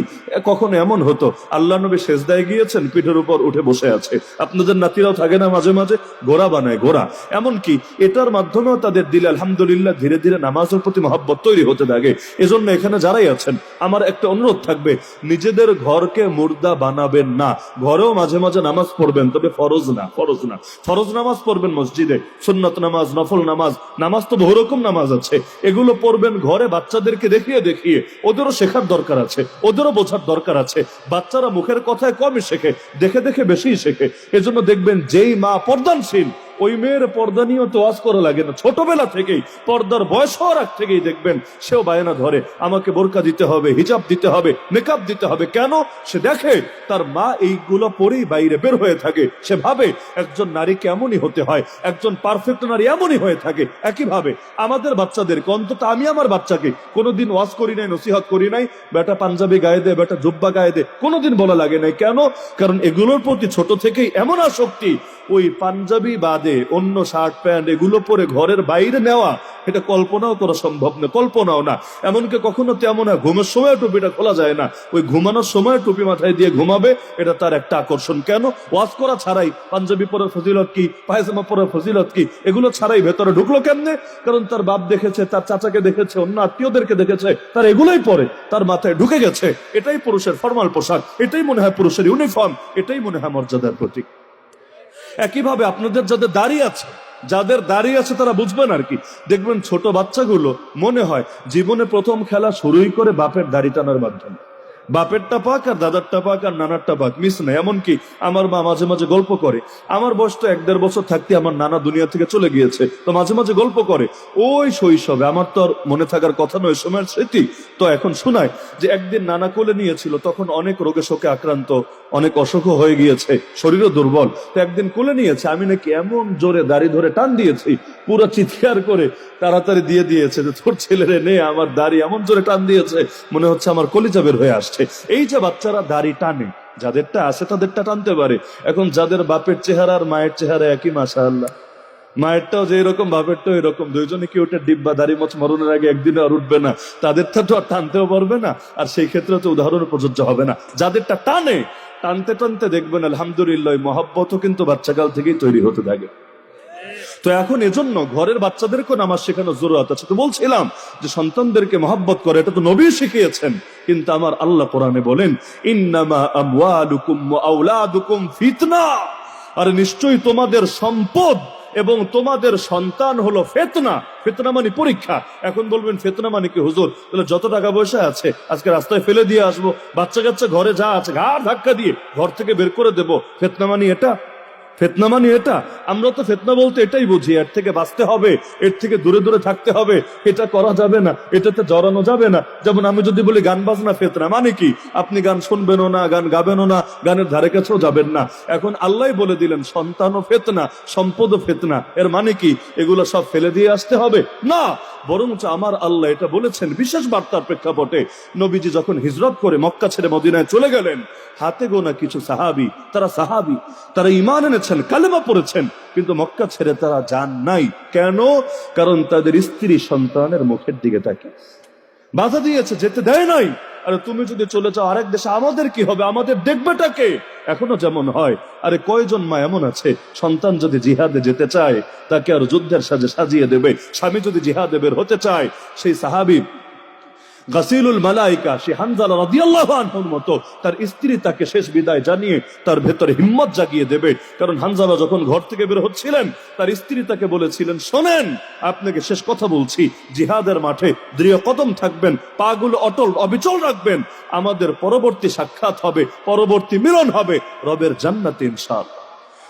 কখনো এমন হতো আল্লাহ নবী সেজদায় গিয়েছেন, পিঠের উপর উঠে বসে আছে। আপনাদের নাতিরাও থাকে না মাঝে মাঝে, ঘোড়া বানায়, ঘোড়া। এমনকি এটার মাধ্যমেও তাদের দিলে আলহামদুলিল্লাহ ধীরে ধীরে নামাজের প্রতি মহব্বত তৈরি হতে থাকে। এজন্য এখানে যারাই আছেন, আমার একটা অনুরোধ থাকবে, নিজেদের ঘরকে মুর্দা বানাবেন না। ঘরেও মাঝে মাঝে নামাজ পড়বেন, তবে ফরজ না, ফরজ না। ফরজ নামাজ পড়বেন মসজিদে, সুন্নত নামাজ, নফল নামাজ, নামাজ তো বহু রকম নামাজ আছে, এগুলো পড়বেন ঘরে বাচ্চাদেরকে দেখিয়ে দেখিয়ে। ওদেরও শেখার দরকার আছে, ওদেরও বোঝার দরকার আছে। বাচ্চারা মুখের কথায় কমই শেখে, দেখে দেখে বেশি শেখে। এজন্য দেখবেন যেই মা পর্দানশীল, ওই মেয়ের পর্দা নিয়েও তো ওয়াজ করা লাগে না। ছোটবেলা থেকেই, পর্দার বয়স হওয়ার আগ থেকেই দেখবেন সেও বায়না ধরে, আমাকে বোরকা দিতে হবে, হিজাব দিতে হবে, মেকআপ দিতে হবে। কেন? সে দেখে তার মা এইগুলো পরেই বাইরে বের হয়ে থাকে। সে ভাবে একজন নারীকে এমনই হতে হয়, একজন পারফেক্ট নারী এমনই হয়ে থাকে। একইভাবে আমাদের বাচ্চাদেরকে, অন্তত আমি আমার বাচ্চাকে কোনোদিন ওয়াজ করি নাই, নসিহত করি নাই, বেটা পাঞ্জাবি গায়ে দে, বেটা জুব্বা গায়ে দে, কোনোদিন বলা লাগে নাই। কেন? কারণ এগুলোর প্রতি ছোট থেকেই এমন আসক্তি, ওই পাঞ্জাবি বাদে অন্য শার্ট প্যান্ট এগুলো পরে ঘরের বাইরে নেওয়া, এটা কল্পনাও করা সম্ভব না, কল্পনাও না। এমনকি কখনো তেমন না, ঘুমের সময় টুপিটা খোলা যায় না, ওই ঘুমানোর সময় টুপি মাথায় দিয়ে ঘুমাবে, এটা তার একটা আকর্ষণ। কেন? ওয়াজ করা ছাড়াই পাঞ্জাবি পরার ফজিলত কি, পায়জামা পরার ফজিলত কি, এগুলো ছাড়াই ভেতরে ঢুকলো কেমনে? কারণ তার বাপ দেখেছে, তার চাচাকে দেখেছে, অন্য আত্মীয়দেরকে দেখেছে, তার এগুলোই পরে তার মাথায় ঢুকে গেছে। এটাই পুরুষের ফরমাল পোশাক, এটাই মনে হয় পুরুষের ইউনিফর্ম, এটাই মনে হয় মর্যাদার প্রতীক। একইভাবে আপনাদের যাদের দাড়ি আছে, যাদের দাড়ি আছে তারা বুঝবেন আর কি। দেখবেন ছোট বাচ্চাগুলো মনে হয় জীবনে প্রথম খেলা শুরুই করে বাপের দাড়ি টানার মাধ্যমে। বাপেরটা পাক আর দাদারটা পাক আর নানারটা পাক, মিস না। এমনকি আমার মা মাঝে মাঝে গল্প করে, আমার বয়স তো 1-1.5 বছর থাকতে আমার নানা দুনিয়া থেকে চলে গিয়েছে, তো মাঝে মাঝে গল্প করে ওই শৈশবে, আমার তো আর মনে থাকার কথা নয়, সময়ের স্মৃতি তো এখন শোনায়, যে একদিন নানা কোলে নিয়েছিল, তখন অনেক রোগে শোকে আক্রান্ত, অনেক অসুখ হয়ে গিয়েছে, শরীরও দুর্বল। তো একদিন কোলে নিয়েছে, আমি নাকি এমন জোরে দাড়ি ধরে টান দিয়েছি, পুরো চিৎকার করে তাড়াতাড়ি দিয়ে দিয়েছে যে তোর ছেলেরে নে, আমার দাড়ি এমন জোরে টান দিয়েছে মনে হচ্ছে আমার কলিজা বের হয়ে আসছে। এই যে বাচ্চারা দাড়ি টানে, যাদেরটা আছে তাদেরটা টানতে পারে। এখন যাদের বাপের চেহারা আর মায়ের চেহারা একই, মাশাআল্লাহ, মায়েরটাও যে এরকম বাপেরটাও এরকম, দুইজনে কি ওটা ডিব্বা, দাড়ি মোছ মরণের আগে একদিনে আর উঠবে না, তাদেরটা তো আর টানতেও পারবে না, আর সেই ক্ষেত্রে তো উদাহরণ প্রযোজ্য হবে না। যাদেরটা টানে, টানতে টানতে দেখবেন আলহামদুলিল্লাহ মহব্বতও কিন্তু বাচ্চাকাল থেকেই তৈরি হতে থাকে। তো এখন এজন্য ঘরের বাচ্চাদেরকে নামাজ শেখানোর জরুরত আছে। তো বলছিলাম যে সন্তানদেরকে মহব্বত করে, এটা তো নবী শিখিয়েছেন, কিন্তু আমার আল্লাহ কোরআনে বলেন, ইন্নামা আমওয়ালুকুম ওয়া আওলাদুকুম ফিতনা, আর নিশ্চয়ই তোমাদের সম্পদ এবং তোমাদের সন্তান হলো ফিতনা। ফিতনা মানে পরীক্ষা। এখন বলবেন ফিতনা মানে কি হুজুর? তাহলে যত টাকা পয়সা আছে আজকে রাস্তায় ফেলে দিয়ে আসবো, বাচ্চা কাচ্চা ঘরে যা আছে ঘাড় ধাক্কা দিয়ে ঘর থেকে বের করে দেবো, ফিতনা মানে এটা? ফিতনা মানে এটা? আমরা তো ফিতনা বলতে এটাই বুঝি, এর থেকে বাঁচতে হবে, এর থেকে দূরে দূরে থাকতে হবে, এটা করা যাবে না, এটাতে জড়ানো যাবে না। যেমন আমি যদি বলি গান বাজনা ফিতনা, মানে কি? আপনি গান শুনবেনও না, গান গাবেনও না, গানের ধারে কাছেও যাবেন না। এখন আল্লাহ বলে দিলেন সন্তানও ফিতনা, সম্পদও ফিতনা। এর মানে কি এগুলো সব ফেলে দিয়ে আসতে হবে? না, বরঞ্চ আমার আল্লাহ এটা বলেছেন বিশেষ বার্তার প্রেক্ষাপটে। নবীজি যখন হিজরত করে মক্কা ছেড়ে মদিনায় চলে গেলেন, হাতে গোনা কিছু সাহাবী, তারা ঈমান এনেছেন, কালেমা পড়েছেন, কিন্তু মক্কা ছেড়ে তারা যান নাই। কেন? কারণ তাদের স্ত্রী সন্তানের মুখের দিকে তাকিয়ে বাধা দিয়েছে, যেতে দেয় নাই। আরে তুমি যদি চলে যাও আরেক দেশে, আমাদের কি হবে? আমাদের দেখবেটাকে? এখনো যেমন হয়। আরে কয়জন মা এমন আছে, সন্তান যদি জিহাদে যেতে চায় তাকে আর যুদ্ধের সাজে সাজিয়ে দেবে। স্বামী যদি জিহাদে বের হতে চায়, সেই সাহাবী গাসিলুল মালাইকা সে হানজালা রাদিয়াল্লাহু আনহুর মতো তার স্ত্রী তাকে শেষ বিদায় জানিয়ে তার ভেতরে হিম্মত জাগিয়ে দেবে। কারণ হানজালা যখন ঘর থেকে বের হচ্ছিলেন তার স্ত্রী তাকে বলেছিলেন, শোনেন আপনাকে শেষ কথা বলছি, জিহাদের মাঠে দৃঢ় কদম থাকবেন, পাগুলো অটল অবিচল রাখবেন, আমাদের পরবর্তী সাক্ষাৎ হবে, পরবর্তী মিলন হবে রবের জান্নাতে ইনশাআল্লাহ।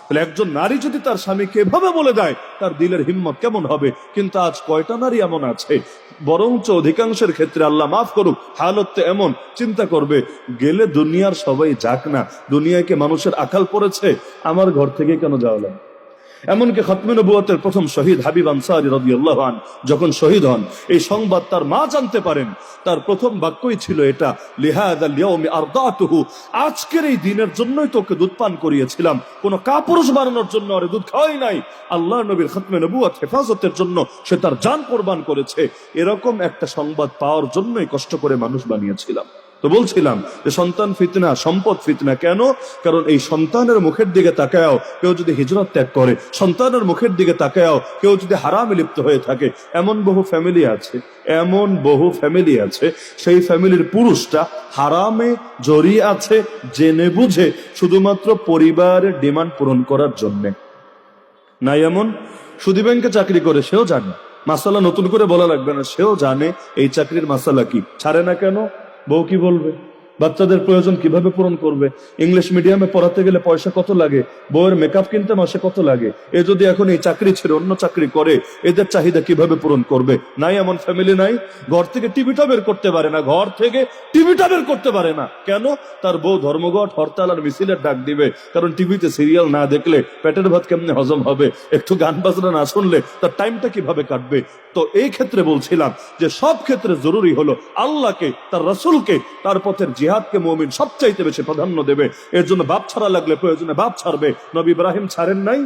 তাহলে একজন নারী যদি তার স্বামীকে এভাবে বলে দেয় তার দিলের হিম্মত কেমন হবে। কিন্তু আজ কয়টা নারী এমন আছে, বরঞ্চ অধিকাংশের ক্ষেত্রে আল্লাহ মাফ করুক হালত এমন, চিন্তা করবে গেলে দুনিয়ার সবাই যাক না, দুনিয়াকে মানুষের আকাল পড়েছে, আমার ঘর থেকে কেন যাওয়া লাগে। এমনকি খতমে নবুয়তের প্রথম শহীদ হাবিব আনসারী রাদিয়াল্লাহু আনহু যখন শহীদ হন, এই সংবাদ তার মা জানতে পারেন, তার প্রথম বাক্যই ছিল এটা, লিহাযাল ইয়াউমি আরদাতুহু, আজকের এই দিনের জন্যই তোকে দুধ পান করিয়েছিলাম, কোন কাপুরুষ বানানোর জন্য আরে দুধ খাওয়াই নাই, আল্লাহ নবীর খতমে নবুয়ত হেফাজতের জন্য সে তার জান কোরবান করেছে। এরকম একটা সংবাদ পাওয়ার জন্যই কষ্ট করে মানুষ বানিয়েছিলাম। তো বলছিলাম যে সন্তান ফিতনা, সম্পদ ফিতনা। কেন? কারণ এই সন্তানের মুখের দিকে তাকায়ও কেউ যদি হিজরত ত্যাগ করে, সন্তানের মুখের দিকে তাকায়ও কেউ যদি হারামে লিপ্ত হয়ে থাকে, এমন বহু ফ্যামিলি আছে, এমন বহু ফ্যামিলি আছে, সেই ফ্যামিলির পুরুষটা হারামে জড়িয়ে আছে জেনে বুঝে, শুধুমাত্র পরিবারের ডিমান্ড পূরণ করার জন্যে। নাই এমন সুদী ব্যাংকে চাকরি করে, সেও জানে মাসালা, নতুন করে বলা লাগবে না, সেও জানে এই চাকরির মাসালা কি, ছাড়ে না কেন? বউ কি বলবে? বাচ্চাদের প্রয়োজন কিভাবে পূরণ করবে? ইংলিশ মিডিয়ামে পড়াতে গেলে পয়সা কত লাগে? বউয়ের মেকআপ কিনতে মাসে কত লাগে? এ যদি এখন এই চাকরি ছেড়ে অন্য চাকরি করে, এদের চাহিদা কিভাবে পূরণ করবে? নাই এমন ফ্যামিলি নাই? ঘর থেকে টিভিটা বের করতে পারে না, ঘর থেকে টিভিটা বের করতে পারে না। কেন? তার বউ ধর্মঘট, হরতাল আর মিছিলের ডাক দিবে। কারণ টিভিতে সিরিয়াল না দেখলে পেটের ভাত কেমনে হজম হবে? একটু গান বাজনা না শুনলে তার টাইমটা কিভাবে কাটবে? তো এই ক্ষেত্রে বলছিলাম যে সব ক্ষেত্রে জরুরি হলো আল্লাহকে, তার রাসূলকে, তার পথের জিহাদকে মুমিন সবচাইতে বেশি প্রাধান্য দেবে। এর জন্য বাপ ছাড়া লাগলে প্রয়োজনে বাপ ছাড়বে, নবী ইব্রাহিম ছাড়েন নাই।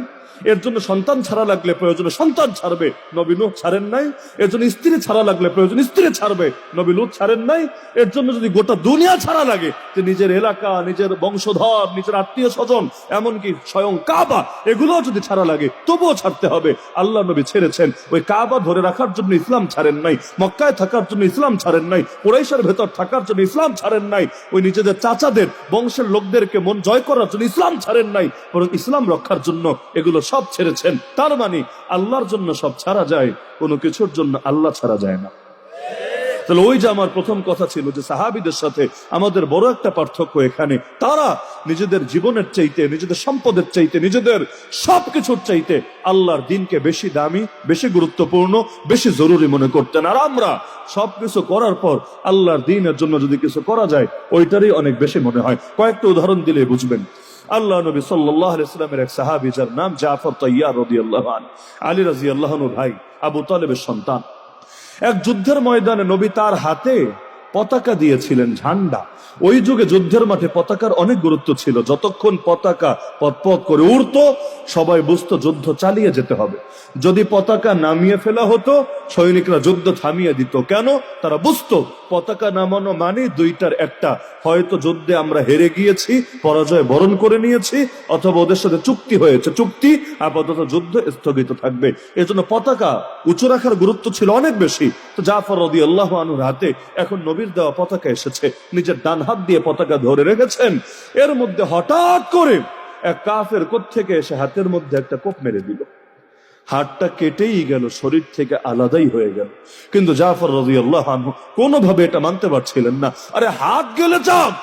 এর জন্য সন্তান ছাড়া লাগলে প্রয়োজনে সন্তান ছাড়বে, নবী নূহ ছাড়েন নাই। এর জন্য স্ত্রী ছাড়া লাগলে প্রয়োজনে স্ত্রী ছাড়বে, নবী লূত ছাড়েন নাই। এর জন্য যদি গোটা দুনিয়া ছাড়া লাগে, যে নিজের এলাকা, নিজের বংশধর, নিজের আত্মীয় স্বজন, এমনকি স্বয়ং কাবা, এগুলো যদি ছাড়া লাগে তবুও ছাড়তে হবে। আল্লাহ নবী ছেড়েছেন, ওই কাবা ধরে রাখার জন্য ইসলাম ছাড়েন নাই, মক্কায় থাকার জন্য ইসলাম ছাড়েন নাই, কুরাইশের ভেতর থাকার জন্য ইসলাম ছাড়েন নাই, ওই নিজেদের চাচাদের বংশের লোকদেরকে মন জয় করার জন্য ইসলাম ছাড়েন নাই, বরং ইসলাম রক্ষার জন্য এগুলো সব ছেড়েছেন। তার মানে আল্লাহর জন্য সব ছাড়া যায়, কোনো কিছুর জন্য আল্লাহ ছাড়া যায় না। তাহলে ওই যে আমার প্রথম কথা ছিল যে সাহাবীদের সাথে আমাদের বড় একটা পার্থক্য এখানে, তারা নিজেদের জীবনের চাইতে, নিজেদের সম্পদের চাইতে, নিজেদের সবকিছুর চাইতে আল্লাহর দিনকে বেশি দামি, বেশি গুরুত্বপূর্ণ, বেশি জরুরি মনে করতেন। আর আমরা সবকিছু করার পর আল্লাহর দিনের জন্য যদি কিছু করা যায়, ওইটারই অনেক বেশি মনে হয়। কয়েকটা উদাহরণ দিলে বুঝবেন। আল্লাহ নবী সাল্লাল্লাহু আলাইহি ওয়াসাল্লামের এক সাহাবী যার নাম জাফর তাইয়ার রাদিয়াল্লাহু আনহু, আলী রাদিয়াল্লাহু আনহুর ভাই, আবু তালেবের সন্তান। এক যুদ্ধের ময়দানে নবী তার হাতে পতাকা দিয়েছিলেন, ঝান্ডা। ওই যুগে যুদ্ধের মাঠে পতাকার অনেক গুরুত্ব ছিল। যতক্ষণ পতাকা পতপত করে উড়তো, সবাই বুঝতো যুদ্ধ চালিয়ে যেতে হবে। যদি পতাকা নামিয়ে ফেলা হতো, সৈনিকরা যুদ্ধ থামিয়ে দিত। কেন? তারা বুঝতো পতাকা নামানো মানে দুইটার একটা, হয়তো যুদ্ধে আমরা হেরে গিয়েছি, পরাজয় বরণ করে নিয়েছি, অথবা ওদের সাথে চুক্তি হয়েছে, চুক্তি আপাতত যুদ্ধ স্থগিত থাকবে। এজন্য পতাকা উঁচু রাখার গুরুত্ব ছিল অনেক বেশি। তো জাফর রাদিয়াল্লাহু আনহুর হাতে এখন নবীর দেওয়া পতাকা এসেছে, নিজের ডান হাত দিয়ে পতাকা ধরে রেখেছেন। এর মধ্যে হঠাৎ করে এক কাফের কোত্থেকে এসে হাতের মধ্যে একটা কোপ মেরে দিল। হাতটা কেটেই গেল, শরীর থেকে আলাদাই হয়ে গেল। কিন্তু জাফর রাদিয়াল্লাহু আনহু কোনোভাবে এটা মানতে পারছিলেন না। আরে হাত গেলে যাক,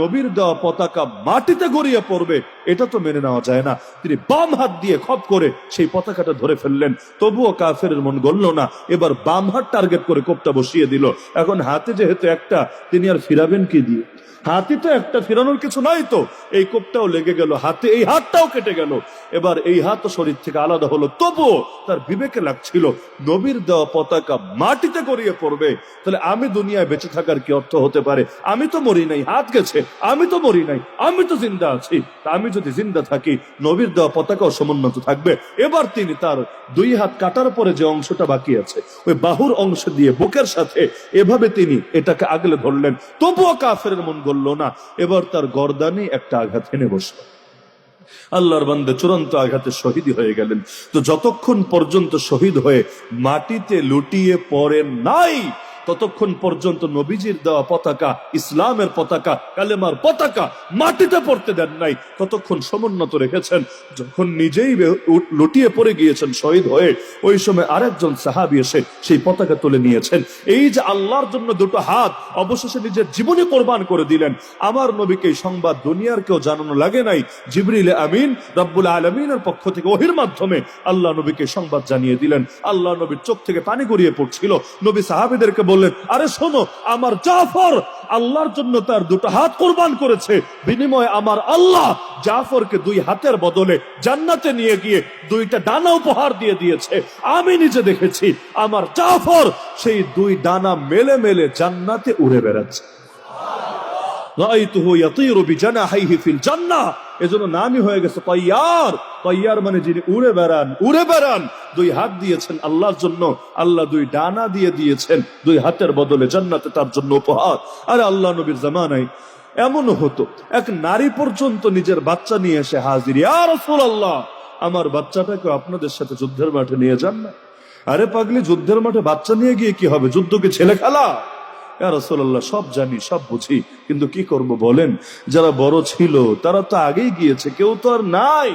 নবীর দেওয়া পতাকা মাটিতে গড়িয়ে পড়বে, এটা তো মেনে নেওয়া যায় না। তিনি বাম হাত দিয়ে খপ করে সেই পতাকাটা ধরে ফেললেন। তবুও কাফেরের মন গলল না, এবার বাম হাত টার্গেট করে কোপটা বসিয়ে দিল। এখন হাতে যেহেতু একটা, তিনি আর ফিরাবেন কি দিয়ে? হাতি তো একটা, ফিরানোর কিছু নাই। তো এই কোপটাও লেগে গেল হাতে, এই হাতটাও কেটে গেল। এবার এই হাত শরীর থেকে আলাদা হলো, তবুও তার বিবেকে লাগছিল নবীর দেওয়া পতাকা মাটিতে গড়িয়ে পড়বে। তাহলে আমি দুনিয়ায় বেঁচে থাকার কি অর্থ হতে পারে? আমি তো মরি নাই, হাত গেছে, আমি তো মরি নাই, আমি তো জিন্দা আছি। আমি যদি জিন্দা থাকি, নবীর দেওয়া পতাকাও সমুন্নত থাকবে। এবার তিনি তার দুই হাত কাটার পরে যে অংশটা বাকি আছে, ওই বাহুর অংশ দিয়ে বুকের সাথে এভাবে তিনি এটাকে আগলে ধরলেন। তবুও কাফেরের মন গলল না। এবার তার গর্দানে একটা আঘাত এনে বসল। আল্লাহর বান্দা চূড়ান্ত আঘাতে শহীদ হয়ে গেলেন। তো যতক্ষণ পর্যন্ত শহীদ হয়ে মাটিতে লুটিয়ে পড়েন নাই, ততক্ষণ পর্যন্ত নবীজির দেওয়া পতাকা, ইসলামের পতাকা, কালেমার পতাকা মাটিতে পড়তে দেন নাই, ততক্ষণ সমুন্নত রেখেছেন। যখন নিজেই লুটিয়ে পড়ে গিয়েছেন শহীদ হয়ে, ওই সময় আরেকজন সাহাবী এসে সেই পতাকা তুলে নিয়েছেন। এই যে আল্লাহর জন্য দুটো হাত অবশেষে নিজের জীবনে কোরবান করে দিলেন, আমার নবীকে এই সংবাদ দুনিয়ার কেউ জানানো লাগে নাই। জিবরিল আমিন রব্বুল আলামিনের পক্ষ থেকে ওহীর মাধ্যমে আল্লাহ নবীকে সংবাদ জানিয়ে দিলেন। আল্লাহ নবীর চোখ থেকে পানি গড়িয়ে পড়ছিল। নবী সাহাবীদেরকে বললেন, আরে শোনো, আমার জাফর আল্লাহর জন্য তার দুটো হাত কোরবান করেছে, বিনিময়ে আমার আল্লাহ জাফরকে 2 হাতের বদলে জান্নাতে নিয়ে গিয়ে 2টা ডানা উপহার দিয়ে দিয়েছে। আমি নিজে দেখেছি আমার জাফর সেই 2 ডানা মেলে মেলে জান্নাতে উড়ে বেড়াচ্ছে। রাআইতুহু ইয়াতীরু বিজানাহিহি ফিল জান্নাহ, এজন্য নামই হয়ে গেছে তাইয়ার। তাইয়ার মানে যিনি উড়ে বেড়ান, উড়ে বেড়ান। 2 হাত দিয়েছেন আল্লাহর জন্য, আল্লাহ 2 ডানা দিয়ে দিয়েছেন 2 হাতের বদলে জান্নাতে তার জন্য উপহার। আর আল্লাহ নবীর জামানায় এমন হতো, এক নারী পর্যন্ত নিজের বাচ্চা নিয়ে এসে হাজির, ইয়া রাসূলুল্লাহ আমার বাচ্চাটাকে আপনাদের সাথে যুদ্ধের মাঠে নিয়ে যান না। আরে পাগলি, যুদ্ধের মাঠে বাচ্চা নিয়ে গিয়ে কি হবে? যুদ্ধ কি ছেলে খেলা? ইয়া রাসূলুল্লাহ সব জানি, সব বুঝি, কিন্তু কি করব বলেন? যারা বড় ছিল তারা তো আগেই গিয়েছে, কেউ তো আর নাই।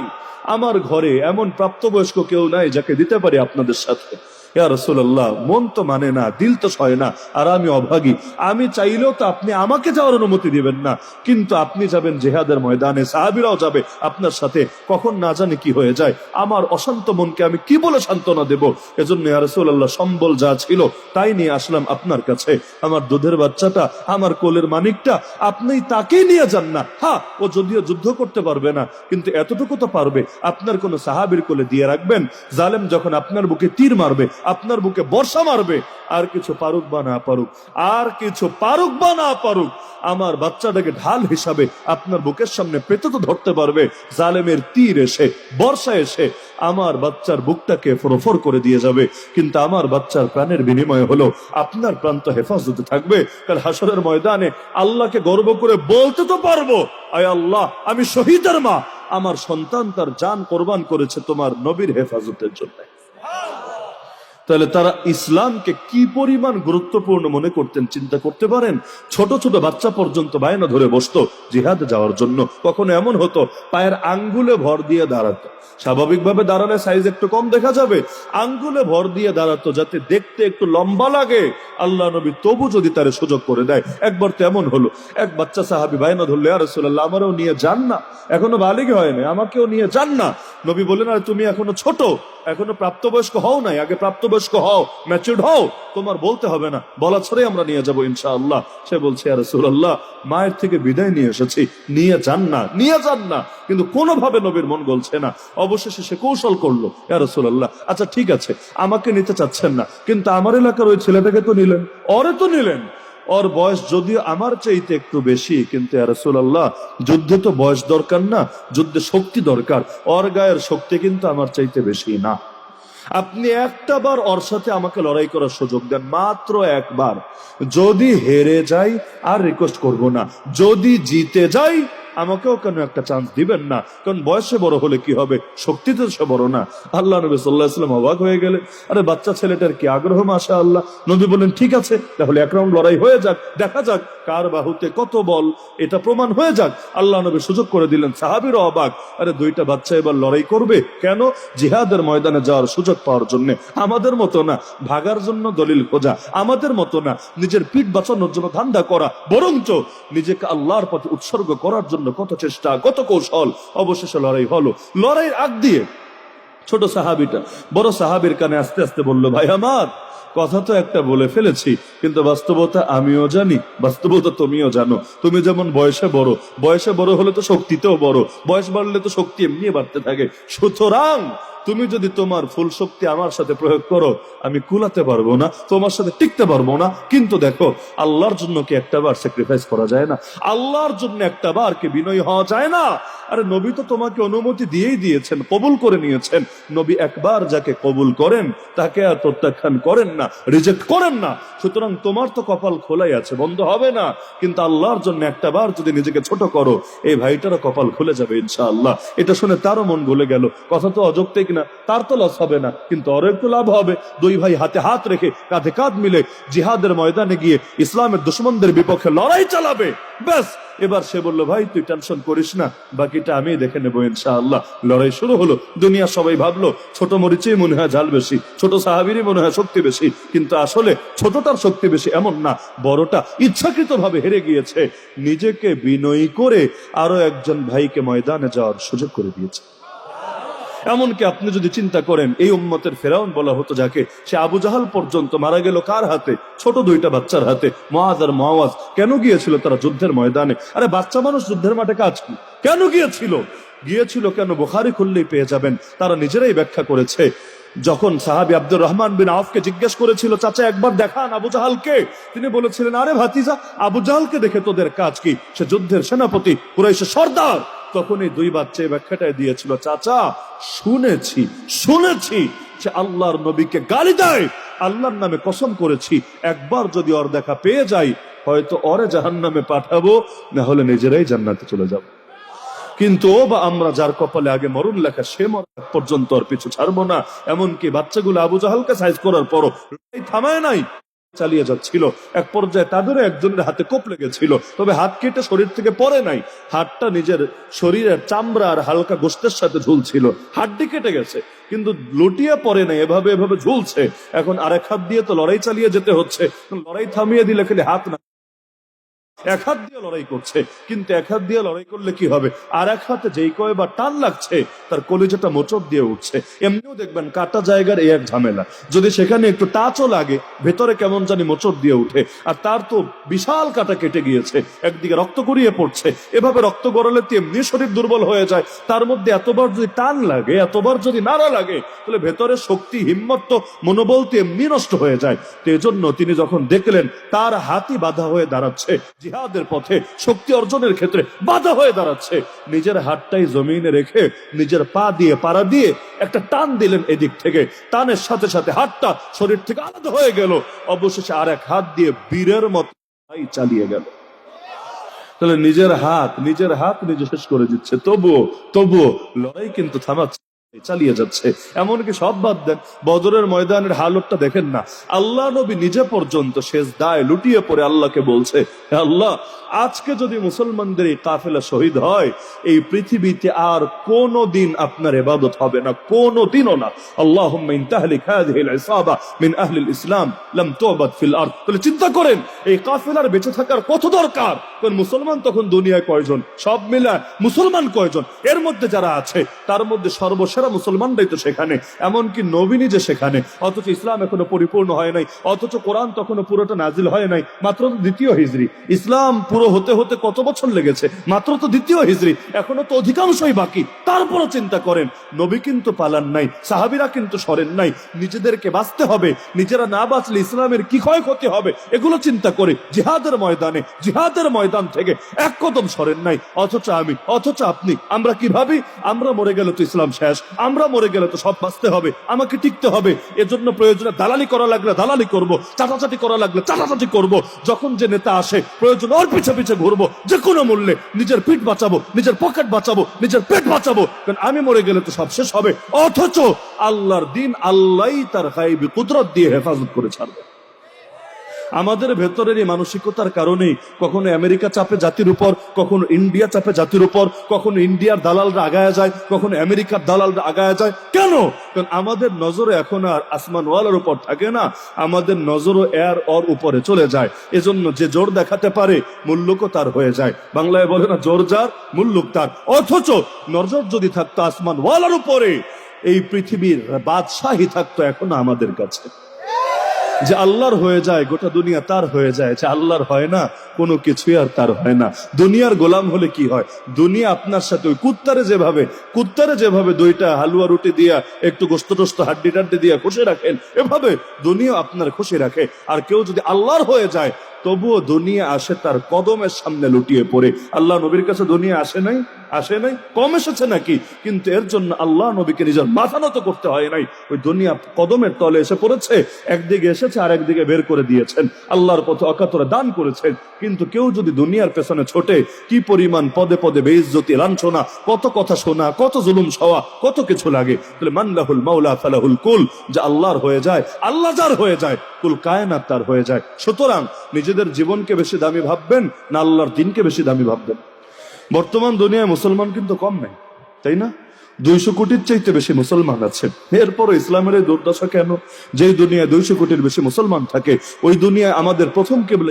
আমার ঘরে এমন প্রাপ্তবয়স্ক কেউ নাই যাকে দিতে পারি আপনাদের সাথে। ইয়া রাসূলুল্লাহ মন তো মানে না, দিল তো সয় না, আর আমি অভাগী। আমি চাইলেও তো আপনি আমাকে যাওয়ার অনুমতি দিবেন না, কিন্তু আপনি যাবেন জিহাদের ময়দানে, সাহাবীরাও যাবে আপনার সাথে, কখন না জানি কি হয়ে যায়। আমার অশান্ত মনকে আমি কি বলে সান্ত্বনা দেব? এজন্য ইয়া রাসূলুল্লাহ সম্বল যা ছিল তাই নিয়ে আসলাম আপনার কাছে। আমার দুধের বাচ্চাটা, আমার কোলের মানিকটা, আপনি তাকেই নিয়ে যান না। হ্যাঁ, ও যদিও যুদ্ধ করতে পারবে না, কিন্তু এতটুকু তো পারবে, আপনার কোন সাহাবীর কোলে দিয়ে রাখবেন। জালেম যখন আপনার বুকে তীর মারবে, আপনার বুকে বর্ষা মারবে, আর কিছু পারুক বা না পারুক, আর কিছু পারুক বা না পারুক, আমার বাচ্চাটাকে ঢাল হিসাবে আপনার বুকের সামনে পেতে তো ধরতে পারবে। জালেমের তীর এসে, বর্ষা এসে আমার বাচ্চার বুকটাকে ফরফর করে দিয়ে যাবে, কিন্তু আমার বাচ্চার প্রাণের বিনিময় হলো আপনার প্রাণ তো হেফাজতে থাকবে। কাল হাসরের ময়দানে আল্লাহকে গর্ব করে বলতে তো পারবো, আয় আল্লাহ আমি শহীদের মা, আমার সন্তান তার জান কোরবান করেছে তোমার নবীর হেফাজতের জন্য। তাহলে তারা ইসলামকে কি পরিমাণ গুরুত্বপূর্ণ মনে করতেন চিন্তা করতে পারেন? ছোট ছোট বাচ্চা পর্যন্ত বায়না ধরে বসতো জিহাদে যাওয়ার জন্য। কখনো এমন হতো পায়ের আঙ্গুলে ভর দিয়ে দাঁড়াতো, স্বাভাবিকভাবে দাঁড়ালে সাইজ একটু কম দেখা যাবে, আঙ্গুলে ভর দিয়ে দাঁড়াতো যাতে দেখতে একটু লম্বা লাগে। আল্লাহ নবী তবু যদি তার সুযোগ করে দেয়। একবার তো এমন হলো, এক বাচ্চা সাহাবী বায়না ধরলো, ইয়া রাসূলুল্লাহ আমারও নিয়ে যান না, এখনো বালিগ হয় না, আমাকেও নিয়ে যান না। নবী বললেন, আরে তুমি এখনো ছোট, এখনো প্রাপ্তবয়স্ক হও নাই, আগে প্রাপ্তবয়স্ক হও, ম্যাচিউরড হও, তোমার বলতে হবে না, বলা ছড়ে আমরা নিয়ে যাবো ইনশাআল্লাহ। সে বলছে, ইয়া রাসূলুল্লাহ মায়ের থেকে বিদায় নিয়ে এসেছি, নিয়ে যান না, নিয়ে যান না। কিন্তু কোনোভাবে নবীর মন গলছে না। অবশেষে সে কৌশল করলো, ইয়া রাসূলুল্লাহ আচ্ছা ঠিক আছে, আমাকে নিতে চাচ্ছেন না, কিন্তু আমার এলাকার ওই ছেলেটাকে তো নিলেন, ওরে তো নিলেন, ওর বয়স যদিও আমার চাইতে একটু বেশি, কিন্তু ইয়া রাসূলুল্লাহ যুদ্ধে তো বয়স দরকার না, যুদ্ধে শক্তি দরকার, ওর গায়ের শক্তি কিন্তু আমার চাইতে বেশি না। আপনি একটা বার ওর সাথে আমাকে লড়াই করার সুযোগ দেন, মাত্র একবার। যদি হেরে যাই আর রিকোয়েস্ট করব না, যদি জিতে যাই আমাকেও কেন একটা চান্স দিবেন না, কারণ বয়সে বড় হলে কি হবে, শক্তিতে সে বড় না। আল্লাহ নবী সাল্লাল্লাহু আলাইহি ওয়াসাল্লাম অবাক হয়ে গেলেন, আরে বাচ্চা ছেলেটার কি আগ্রহ, মাশাআল্লাহ। নবী বললেন, ঠিক আছে তাহলে এক রাউন্ড লড়াই হয়ে যাক, দেখা যাক কার বাহুতে কত বল, এটা প্রমাণ হয়ে যাক। আল্লাহ নবী সুযোগ করে দিলেন, সাহাবীরা অবাক, আরে 2টা বাচ্চা এবার লড়াই করবে কেন? জিহাদের ময়দানে যাওয়ার সুযোগ পাওয়ার জন্য, আমাদের মতো না ভাগার জন্য দলিল খোঁজা, আমাদের মতো না নিজের পিঠ বাঁচানোর জন্য ধান্দা করা, বরঞ্চ নিজেকে আল্লাহর পথে উৎসর্গ করার জন্য কত চেষ্টা, কত কৌশল। অবশেষে লড়াই হলো। লড়াইয়ের আগ দিয়ে ছোট সাহাবীটা বড় সাহাবীর কানে আস্তে আস্তে বলল, ভাই আমার কথা তো একটা বলে ফেলেছি, কিন্তু বাস্তবতা আমিও জানি, বাস্তবতা তুমিও জানো। তুমি যেমন বয়সে বড়, বয়সে বড় হলে তো শক্তিতেও বড়, বয়স বাড়লে তো শক্তি এমনি বাড়তে থাকে। সুতরাং তুমি যদি তোমার ফুল শক্তি আমার সাথে প্রয়োগ করো, আমি কুলাতে পারবো না, তোমার সাথে টিকতে পারবো না। কিন্তু দেখো, আল্লাহর জন্য কি একটা বার স্যাক্রিফাইস করা যায় না? আল্লাহর জন্য একটা বার কি বিনয়ী হওয়া যায় না? আরে নবী তো তোমাকে অনুমতি দিয়েই দিয়েছেন, কবুল করে নিয়েছেন। নবী একবার যাকে কবুল করেন তাকে আর প্রত্যাখ্যান করেন না, রিজেক্ট করেন না। সুতরাং তোমার তো কপাল খোলাই আছে, বন্ধ হবে না। কিন্তু আল্লাহর জন্য একটা বার যদি নিজেকে ছোট করো, এই ভাইটারও কপাল খুলে যাবে ইনশাআল্লাহ। এটা শুনে তারও মন গলে গেল। কথা তো অযৌক্তিক না। না, তার তো লস হবে না, কিন্তু ওর একটু লাভ হবে। দুই ভাই হাতে হাত রেখে কাঁধে কাঁধ মিলে জিহাদের ময়দানে গিয়ে ইসলামের দুশমনদের বিপক্ষে লড়াই চালাবে। ব্যাস, এবার সে বলল, ভাই তুই টেনশন করিস না, বাকিটা আমি দেখে নেবো ইনশাআল্লাহ। লড়াই শুরু হলো। দুনিয়া সবাই ভাবলো ছোট মরিচেই মনে হয় ঝাল বেশি, ছোট সাহাবীরই মনে হয় শক্তি বেশি, কিন্তু আসলে ছোটটার শক্তি বেশি এমন না, বড়টা ইচ্ছাকৃত ভাবে হেরে গিয়েছে, নিজেকে বিনয়ী করে আরো একজন ভাইকে ময়দানে যাওয়ার সুযোগ করে দিয়েছে। এমনকি আপনি যদি চিন্তা করেন, এই উম্মতের ফেরাউন বলা হতো যাকে, সে আবু জাহাল পর্যন্ত মারা গেল কার হাতে? ছোট দুইটা বাচ্চার হাতে, মুআয আর মুআওয়াজ। কেন গিয়েছিল তারা যুদ্ধের ময়দানে? আরে বাচ্চা মানুষ যুদ্ধের মাঠে কাজ কি? কেন গিয়েছিল কেন? বুখারী খুললেই পেয়ে যাবেন, তারা নিজেরাই ব্যাখ্যা করেছে। যখন সাহাবী আব্দুর রহমান বিন আওফকে জিজ্ঞেস করেছিল, চাচা একবার দেখান আবু জাহালকে, তিনি বলেছিলেন, আরে ভাতিজা, আবু জাহালকে দেখে তোদের কাজ কি? সে যুদ্ধের সেনাপতি, কুরাইশের সর্দার। তখন এই দুই বাচ্চা ব্যাখ্যাটাই দিয়েছিল, চাচা শুনেছি সে আল্লাহর নবীকে গালি দেয়, আল্লাহর নামে কসম করেছি, একবার যদি ওর দেখা পেয়ে যাই, হয়তো ওরে জাহান্নামে পাঠাবো, না হলে নিজেরাই জান্নাতে চলে যাব। কিন্তু ও বা আমরা, যার কপালে আগে মরণ লেখা, সে মরণ পর্যন্ত আর পিছু ছাড়বো না। এমনকি বাচ্চাগুলো আবু জাহালকে সাইজ করার পরও থামায় নাই, চালিয়ে যাচ্ছিল। এক পর্যায়ে তাদেরও একজনের হাতে কোপ লেগেছিল, তবে হাত কেটে শরীর থেকে পড়ে নাই, হাতটা নিজের শরীরের চামড়া আর হালকা গোশতের সাথে ঝুলছিল, হাড্ডি কেটে গেছে, কিন্তু লুটিয়ে পড়ে নাই, এভাবে ঝুলছে। এখন আরেক হাত দিয়ে তো লড়াই চালিয়ে যেতে হচ্ছে, লড়াই থামিয়ে দিলে খালি হাত না, এক হাত দিয়ে লড়াই করছে, কিন্তু এক হাত দিয়ে লড়াই করলে কি হবে? আর এক হাতে যেই কয়বার টান লাগছে, তার কলিজাটা মোচড় দিয়ে উঠছে। এমনিও দেখবেন কাটা জায়গার এই এক ঝামেলা, যদি সেখানে একটু টাচও লাগে, ভেতরে কেমন জানি মোচড় দিয়ে উঠে। আর তার তো বিশাল কাটা কেটে গিয়েছে, একদিকে রক্ত গড়িয়ে পড়ছে। এভাবে রক্ত গড়ালে তো এমনি শরীর দুর্বল হয়ে যায়, তার মধ্যে এতবার যদি টান লাগে, এতবার যদি নাড়া লাগে, তাহলে ভেতরে শক্তি, হিম্মত, তো মনোবল তো এমনি নষ্ট হয়ে যায়। তো এজন্য তিনি যখন দেখলেন তার হাতই বাধা হয়ে দাঁড়াচ্ছে, জিহাদের পথে শক্তি অর্জনের ক্ষেত্রে বাধা হয়ে দাঁড়াচ্ছে, নিজের হাতটাই জমিনে রেখে নিজের পা দিয়ে পাড়া দিয়ে একটা টান দিলেন এদিক থেকে, টানের সাথে সাথে হাতটা শরীর থেকে আলাদা হয়ে গেল। অবশেষে আর এক হাত দিয়ে বীরের মতো চালিয়ে গেল। তাহলে নিজের হাত নিজে শেষ করে দিচ্ছে, তবুও লড়াই কিন্তু থামাচ্ছে, চালিয়ে যাচ্ছে। এমনকি সব বাদ দেন, বদরের ময়দানের হালতটা দেখেন না, আল্লাহ নবী নিজে পর্যন্ত শেষদায় লুটিয়ে পড়ে আল্লাহকে বলছে, হে আল্লাহ, আজকে যদি মুসলমানদের এই কাফেলা শহীদ হয়, এই পৃথিবীতে আর কোনদিন আপনার ইবাদত হবে না, কোনদিনও না। আল্লাহুম্মা ইন তাহলিক হাযিহিল ইসাবা মিন আহলিল ইসলাম লাম তু'বাদ ফিল আরদ। তাহলে চিন্তা করেন এই কাফেলার বেঁচে থাকার কত দরকার। কারণ মুসলমান তখন দুনিয়ায় কয়জন? সব মিলা মুসলমান কয়জন? এর মধ্যে যারা আছে তার মধ্যে সর্বসেরা মুসলমানরাই তো সেখানে, এমনকি নবী নিজে সেখানে। অথচ ইসলাম এখনো পরিপূর্ণ হয় নাই, অথচ কোরআন তখনো পুরোটা নাজিল হয় নাই, মাত্র তো দ্বিতীয় হিজরি। ইসলাম পুরো হতে হতে কত বছর লেগেছে? মাত্র তো দ্বিতীয় হিজরি, এখনো তো অধিকাংশই বাকি। তারপরও চিন্তা করেন, নবী কিন্তু পালান নাই, সাহাবীরা কিন্তু সরেন নাই, নিজেদেরকে বাঁচতে হবে, নিজেরা না বাঁচলে ইসলামের কি ক্ষয়ক্ষতি হবে এগুলো চিন্তা করে জিহাদের ময়দান থেকে এক কদম সরেন নাই। অথচ আপনি, আমরা কি ভাবি? আমরা মরে গেলে তো ইসলাম শেষ, আমরা মরে গেলে তো সব বাঁচতে হবে, আমাকে টিকতে হবে, এজন্য প্রয়োজনে দালালি করা লাগলে দালালি করব, চাটাচাটি করা লাগলে চাটাচাটি করব, যখন যে নেতা আসে প্রয়োজন ওর পিছে পিছে ঘুরবো, যে কোনো মূল্যে নিজের পিঠ বাঁচাবো, নিজের পকেট বাঁচাবো, নিজের পেট বাঁচাবো, কারণ আমি মরে গেলে তো সব শেষ হবে। অথচ আল্লাহর দিন আল্লাহই তার গায়বী কুদরত দিয়ে হেফাজত করে ছাড়বে। আমাদের ভেতরের এই মানসিকতার কারণেই কখনো আমেরিকা চাপে জাতির উপর, কখনো ইন্ডিয়া চাপে জাতির উপর, কখনো ইন্ডিয়ার দালালরা আগায় যায়, কখনো আমেরিকার দালালরা আগায় যায়। কেন? কারণ আমাদের নজরে এখন আর আসমানওয়ালার উপর থাকে না, আমাদের নজরও ওর উপরে চলে যায়। এজন্য যে জোর দেখাতে পারে মুল্লুকও তার হয়ে যায়। বাংলায় বলে না, জোর যার মুল্লুক তার। অথচ নজর যদি থাকতো আসমানওয়ালার উপরে, এই পৃথিবীর বাদশাহী থাকতো এখনো আমাদের কাছে। যে আল্লাহর হয়ে যায় গোটা দুনিয়া তার হয়ে যায়, যে আল্লাহর হয় না কোনো কিছুই আর তার হয় না। দুনিয়ার গোলাম হলে কি হয়? দুনিয়া আপনার সাথে ওই কুত্তারে যেভাবে দুইটা হালুয়া রুটি দিয়া একটু গোস্ত টোস্ত হাড্ডি টাড্ডি দিয়া খুশি রাখেন, এভাবে দুনিয়া আপনার খুশি রাখে। আর কেউ যদি আল্লাহর হয়ে যায়, তবুও দুনিয়া আসে তার কদমের সামনে লুটিয়ে পড়ে। আল্লাহ নবীর কাছে দুনিয়া আসে নাই? আসে নাই? কম এসেছে নাকি? কিন্তু এর জন্য আল্লাহ নবীকে নিজের মাথা নত করতে হয় নাই। ওই দুনিয়া কদমের তলে এসে পড়েছে, একদিকে এসেছে আর একদিকে বের করে দিয়েছেন। আল্লাহর পথে অকাতরে দান করেছেন। কিন্তু কেউ যদি দুনিয়ার পেছনে ছোটে, কি পরিমাণ পদে পদে বেইজ্জতি, লাঞ্ছনা, কত কথা শোনা, কত জুলুম সওয়া, কত কিছু লাগে। তাহলে মানলাহুল মাওলা ফালাহুল কুল, যা আল্লাহর হয়ে যায়, আল্লাহ যার হয়ে যায়, কুল কায়নাত তার হয়ে যায়। সুতরাং নিজেদের জীবনকে বেশি দামি ভাববেন না আল্লাহর দিনকে বেশি দামি ভাববেন? বর্তমান দুনিয়ায় মুসলমান কিন্তু কম নেই, তাই না? 200 কোটির চাইতে বেশি মুসলমান আছে। এরপরও ইসলামের এই দুর্দশা কেন? যেই দুনিয়ায় 200 কোটির বেশি মুসলমান থাকে, ওই দুনিয়ায় আমাদের প্রথম কেবল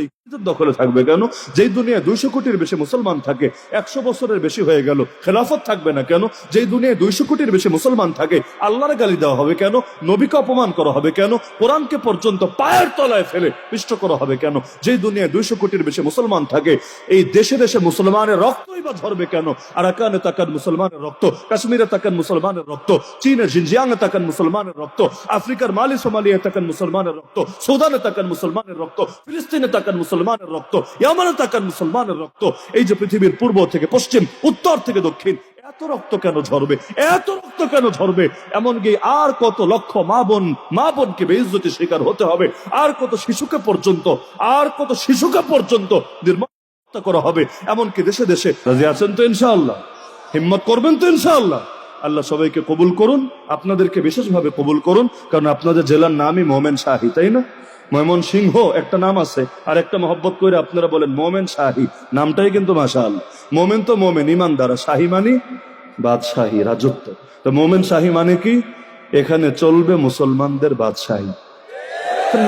দখলে থাকবে কেন? যেই দুনিয়ায় 200 কোটির বেশি মুসলমান থাকে, 100 বছরের বেশি হয়ে গেল, খেলাফত থাকবে না কেন? যেই দুনিয়ায় 200 কোটির বেশি মুসলমান থাকে, আল্লাহর গালি দেওয়া হবে কেন? নবীকে অপমান করা হবে কেন? কোরআনকে পর্যন্ত পায়ের তলায় ফেলে পিষ্ট করা হবে কেন? যেই দুনিয়ায় 200 কোটির বেশি মুসলমান থাকে, এই দেশে দেশে মুসলমানের রক্তই বা ঝরবে কেন? আরাকানে তাকান মুসলমানের রক্ত, কাশ্মীরে তাকান মুসলমানের রক্ত, চীনের জিনজিয়াংয়ে তাকান মুসলমানের রক্ত, আফ্রিকার মালি সোমালিয়া তাকান মুসলমানের রক্ত, সুদানে তাকান মুসলমানের রক্ত, ফিলিস্তিনে তাকান মুসলমানের রক্ত, ইয়ামানে তাকান মুসলমানের রক্ত। এই যে পৃথিবীর পূর্ব থেকে পশ্চিম, উত্তর থেকে দক্ষিণ, এত রক্ত কেন ঝরবে? এত রক্ত কেন ঝরবে? এমনকি আর কত লক্ষ মা বোনকে বেইজ্জতি শিকার হতে হবে, আর কত শিশুকে পর্যন্ত নির্মূল করা হবে। এমনকি দেশে দেশে রাজি আছেন তো ইনশাআল্লাহ? হিম্মত করবেন তো ইনশাআল্লাহ? আল্লাহ সবাইকে কবুল করুন, আপনাদেরকে বিশেষভাবে কবুল করুন, কারণ আপনাদের জেলার নামই মোমেন শাহী, তাই না? ময়মন সিংহ একটা নাম আছে, আর একটা মহব্বত করে আপনারা বলেন মোমেন শাহী। নামটাই কিন্তু মাশাআল্লাহ। মোমেন তো মোমেন, ইমানদার। শাহী মানে বাদশাহী, রাজত্ব। তো মোমেন শাহী মানে কি? এখানে চলবে মুসলমানদের বাদশাহী।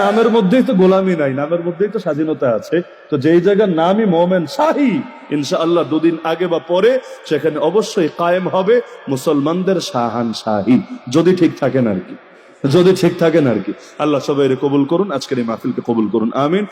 নামের মধ্যেই তো গোলামি নাই, নামের মধ্যেই তো স্বাধীনতা আছে। তো যেই জায়গার নামই মোমেন শাহী, ইনশাআল্লাহ 2 দিন আগে বা পরে সেখানে অবশ্যই কায়েম হবে মুসলমানদের শাহান শাহী, যদি ঠিক থাকেন আর কি। আল্লাহ সবাই কবুল করুন, আজকের এই মাহফিলকে কবুল করুন, আমিন।